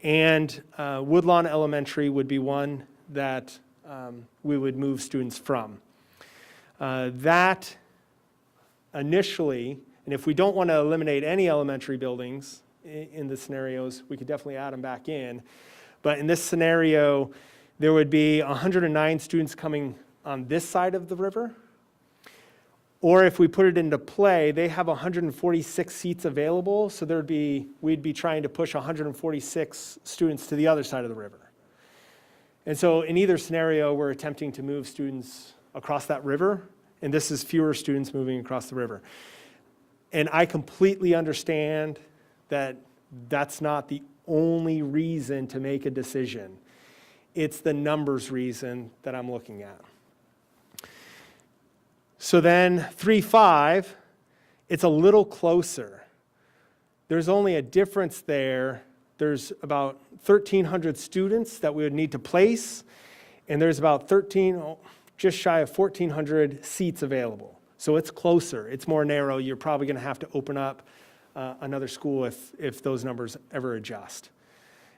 And Woodlawn Elementary would be one that we would move students from. That initially, and if we don't want to eliminate any elementary buildings in the scenarios, we could definitely add them back in. But in this scenario, there would be 109 students coming on this side of the river. Or if we put it into play, they have 146 seats available, so we'd be trying to push 146 students to the other side of the river. And so in either scenario, we're attempting to move students across that river, and this is fewer students moving across the river. And I completely understand that that's not the only reason to make a decision. It's the numbers reason that I'm looking at. So then 3, 5, it's a little closer. There's only a difference there. There's about 1,300 students that we would need to place, and there's about just shy of 1,400 seats available. So it's closer, it's more narrow. You're probably going to have to open up another school if those numbers ever adjust.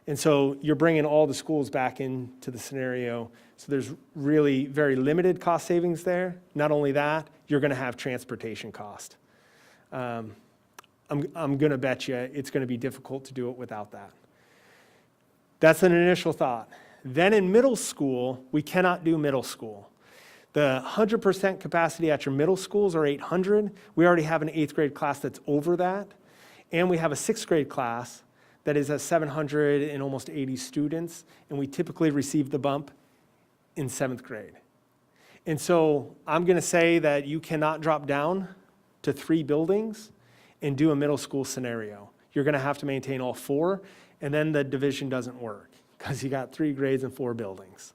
And so you're bringing all the schools back into the scenario. So there's really very limited cost savings there. Not only that, you're going to have transportation cost. I'm going to bet you it's going to be difficult to do it without that. That's an initial thought. Then in middle school, we cannot do middle school. The 100% capacity at your middle schools are 800. We already have an 8th grade class that's over that. And we have a 6th grade class that is at 700 and almost 80 students, and we typically receive the bump in 7th grade. And so I'm going to say that you cannot drop down to 3 buildings and do a middle school scenario. You're going to have to maintain all 4, and then the division doesn't work because you got 3 grades and 4 buildings.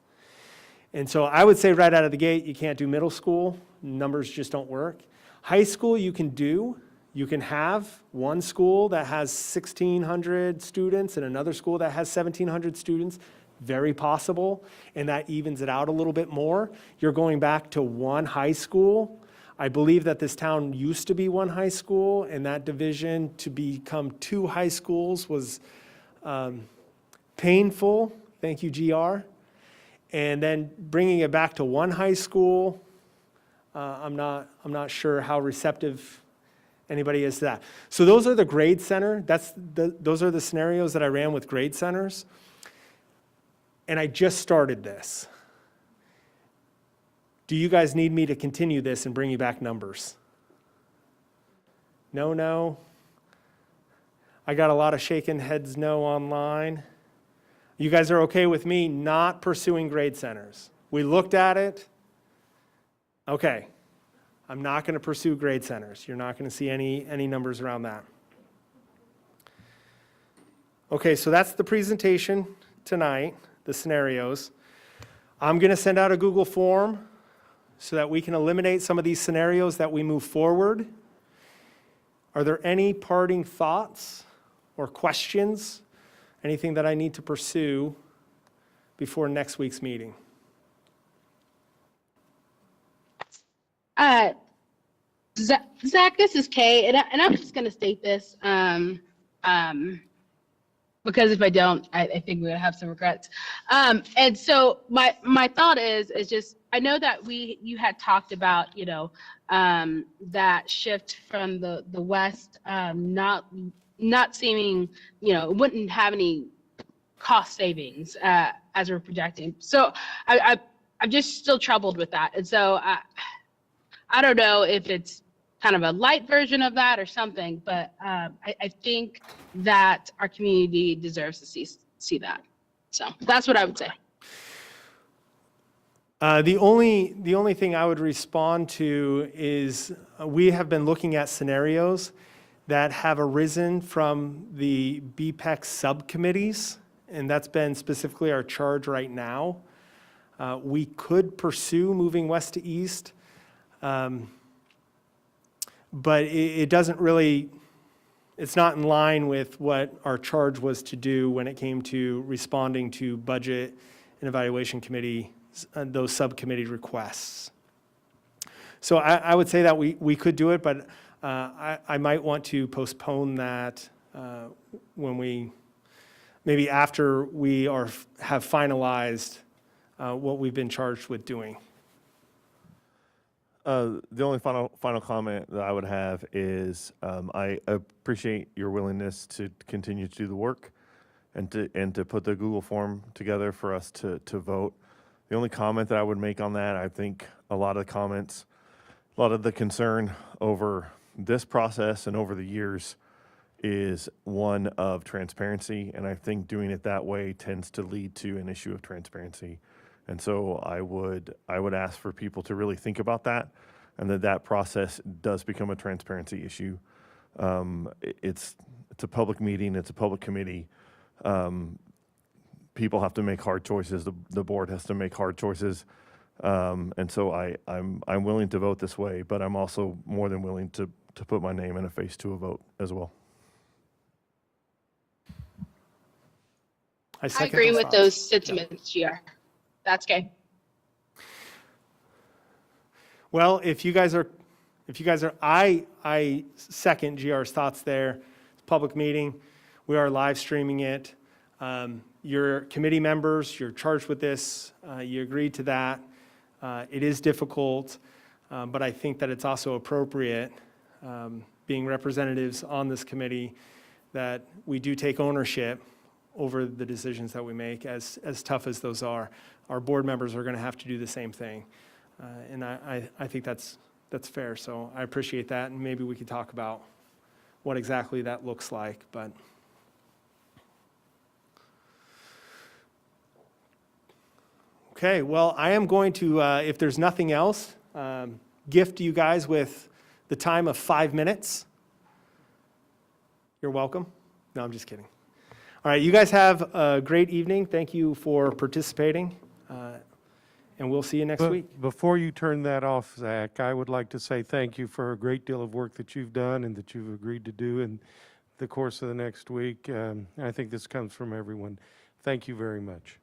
And so I would say right out of the gate, you can't do middle school. Numbers just don't work. High school you can do. You can have one school that has 1,600 students and another school that has 1,700 students. Very possible, and that evens it out a little bit more. You're going back to one high school. I believe that this town used to be one high school, and that division to become 2 high schools was painful. Thank you, GR. And then bringing it back to one high school, I'm not sure how receptive anybody is to that. So those are the grade center. Those are the scenarios that I ran with grade centers. And I just started this. Do you guys need me to continue this and bring you back numbers? No. I got a lot of shaking heads no online. You guys are okay with me not pursuing grade centers? We looked at it. Okay. I'm not going to pursue grade centers. You're not going to see any numbers around that. Okay, so that's the presentation tonight, the scenarios. I'm going to send out a Google form so that we can eliminate some of these scenarios that we move forward. Are there any parting thoughts or questions? Anything that I need to pursue before next week's meeting? Zach, this is Kay, and I'm just going to state this because if I don't, I think we're going to have some regrets. And so my thought is just, I know that you had talked about, that shift from the west, not seeming, wouldn't have any cost savings as we're projecting. So I'm just still troubled with that. And so I don't know if it's kind of a light version of that or something, but I think that our community deserves to see that. So that's what I would say. The only thing I would respond to is we have been looking at scenarios that have arisen from the BPEC subcommittees, and that's been specifically our charge right now. We could pursue moving west to east, but it doesn't really, it's not in line with what our charge was to do when it came to responding to budget and evaluation committee, those subcommittee requests. So I would say that we could do it, but I might want to postpone that when maybe after we have finalized what we've been charged with doing. The only final comment that I would have is I appreciate your willingness to continue to do the work and to put the Google form together for us to vote. The only comment that I would make on that, I think a lot of the comments, a lot of the concern over this process and over the years is one of transparency, and I think doing it that way tends to lead to an issue of transparency. And so I would ask for people to really think about that, and that process does become a transparency issue. It's a public meeting, it's a public committee. People have to make hard choices. The board has to make hard choices, and so I'm willing to vote this way, but I'm also more than willing to put my name and a face to a vote as well. I agree with those sentiments, GR. That's okay. Well, if you guys are, I second GR's thoughts there. It's a public meeting. We are live streaming it. Your committee members, you're charged with this. You agreed to that. It is difficult, but I think that it's also appropriate, being representatives on this committee, that we do take ownership over the decisions that we make, as tough as those are. Our board members are going to have to do the same thing. And I think that's fair. So I appreciate that. And maybe we could talk about what exactly that looks like. But okay, well, I am going to, if there's nothing else, gift you guys with the time of 5 minutes. You're welcome. No, I'm just kidding. All right, you guys have a great evening. Thank you for participating, and we'll see you next week. Before you turn that off, Zach, I would like to say thank you for a great deal of work that you've done and that you've agreed to do in the course of the next week. I think this comes from everyone. Thank you very much.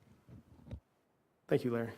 Thank you, Larry.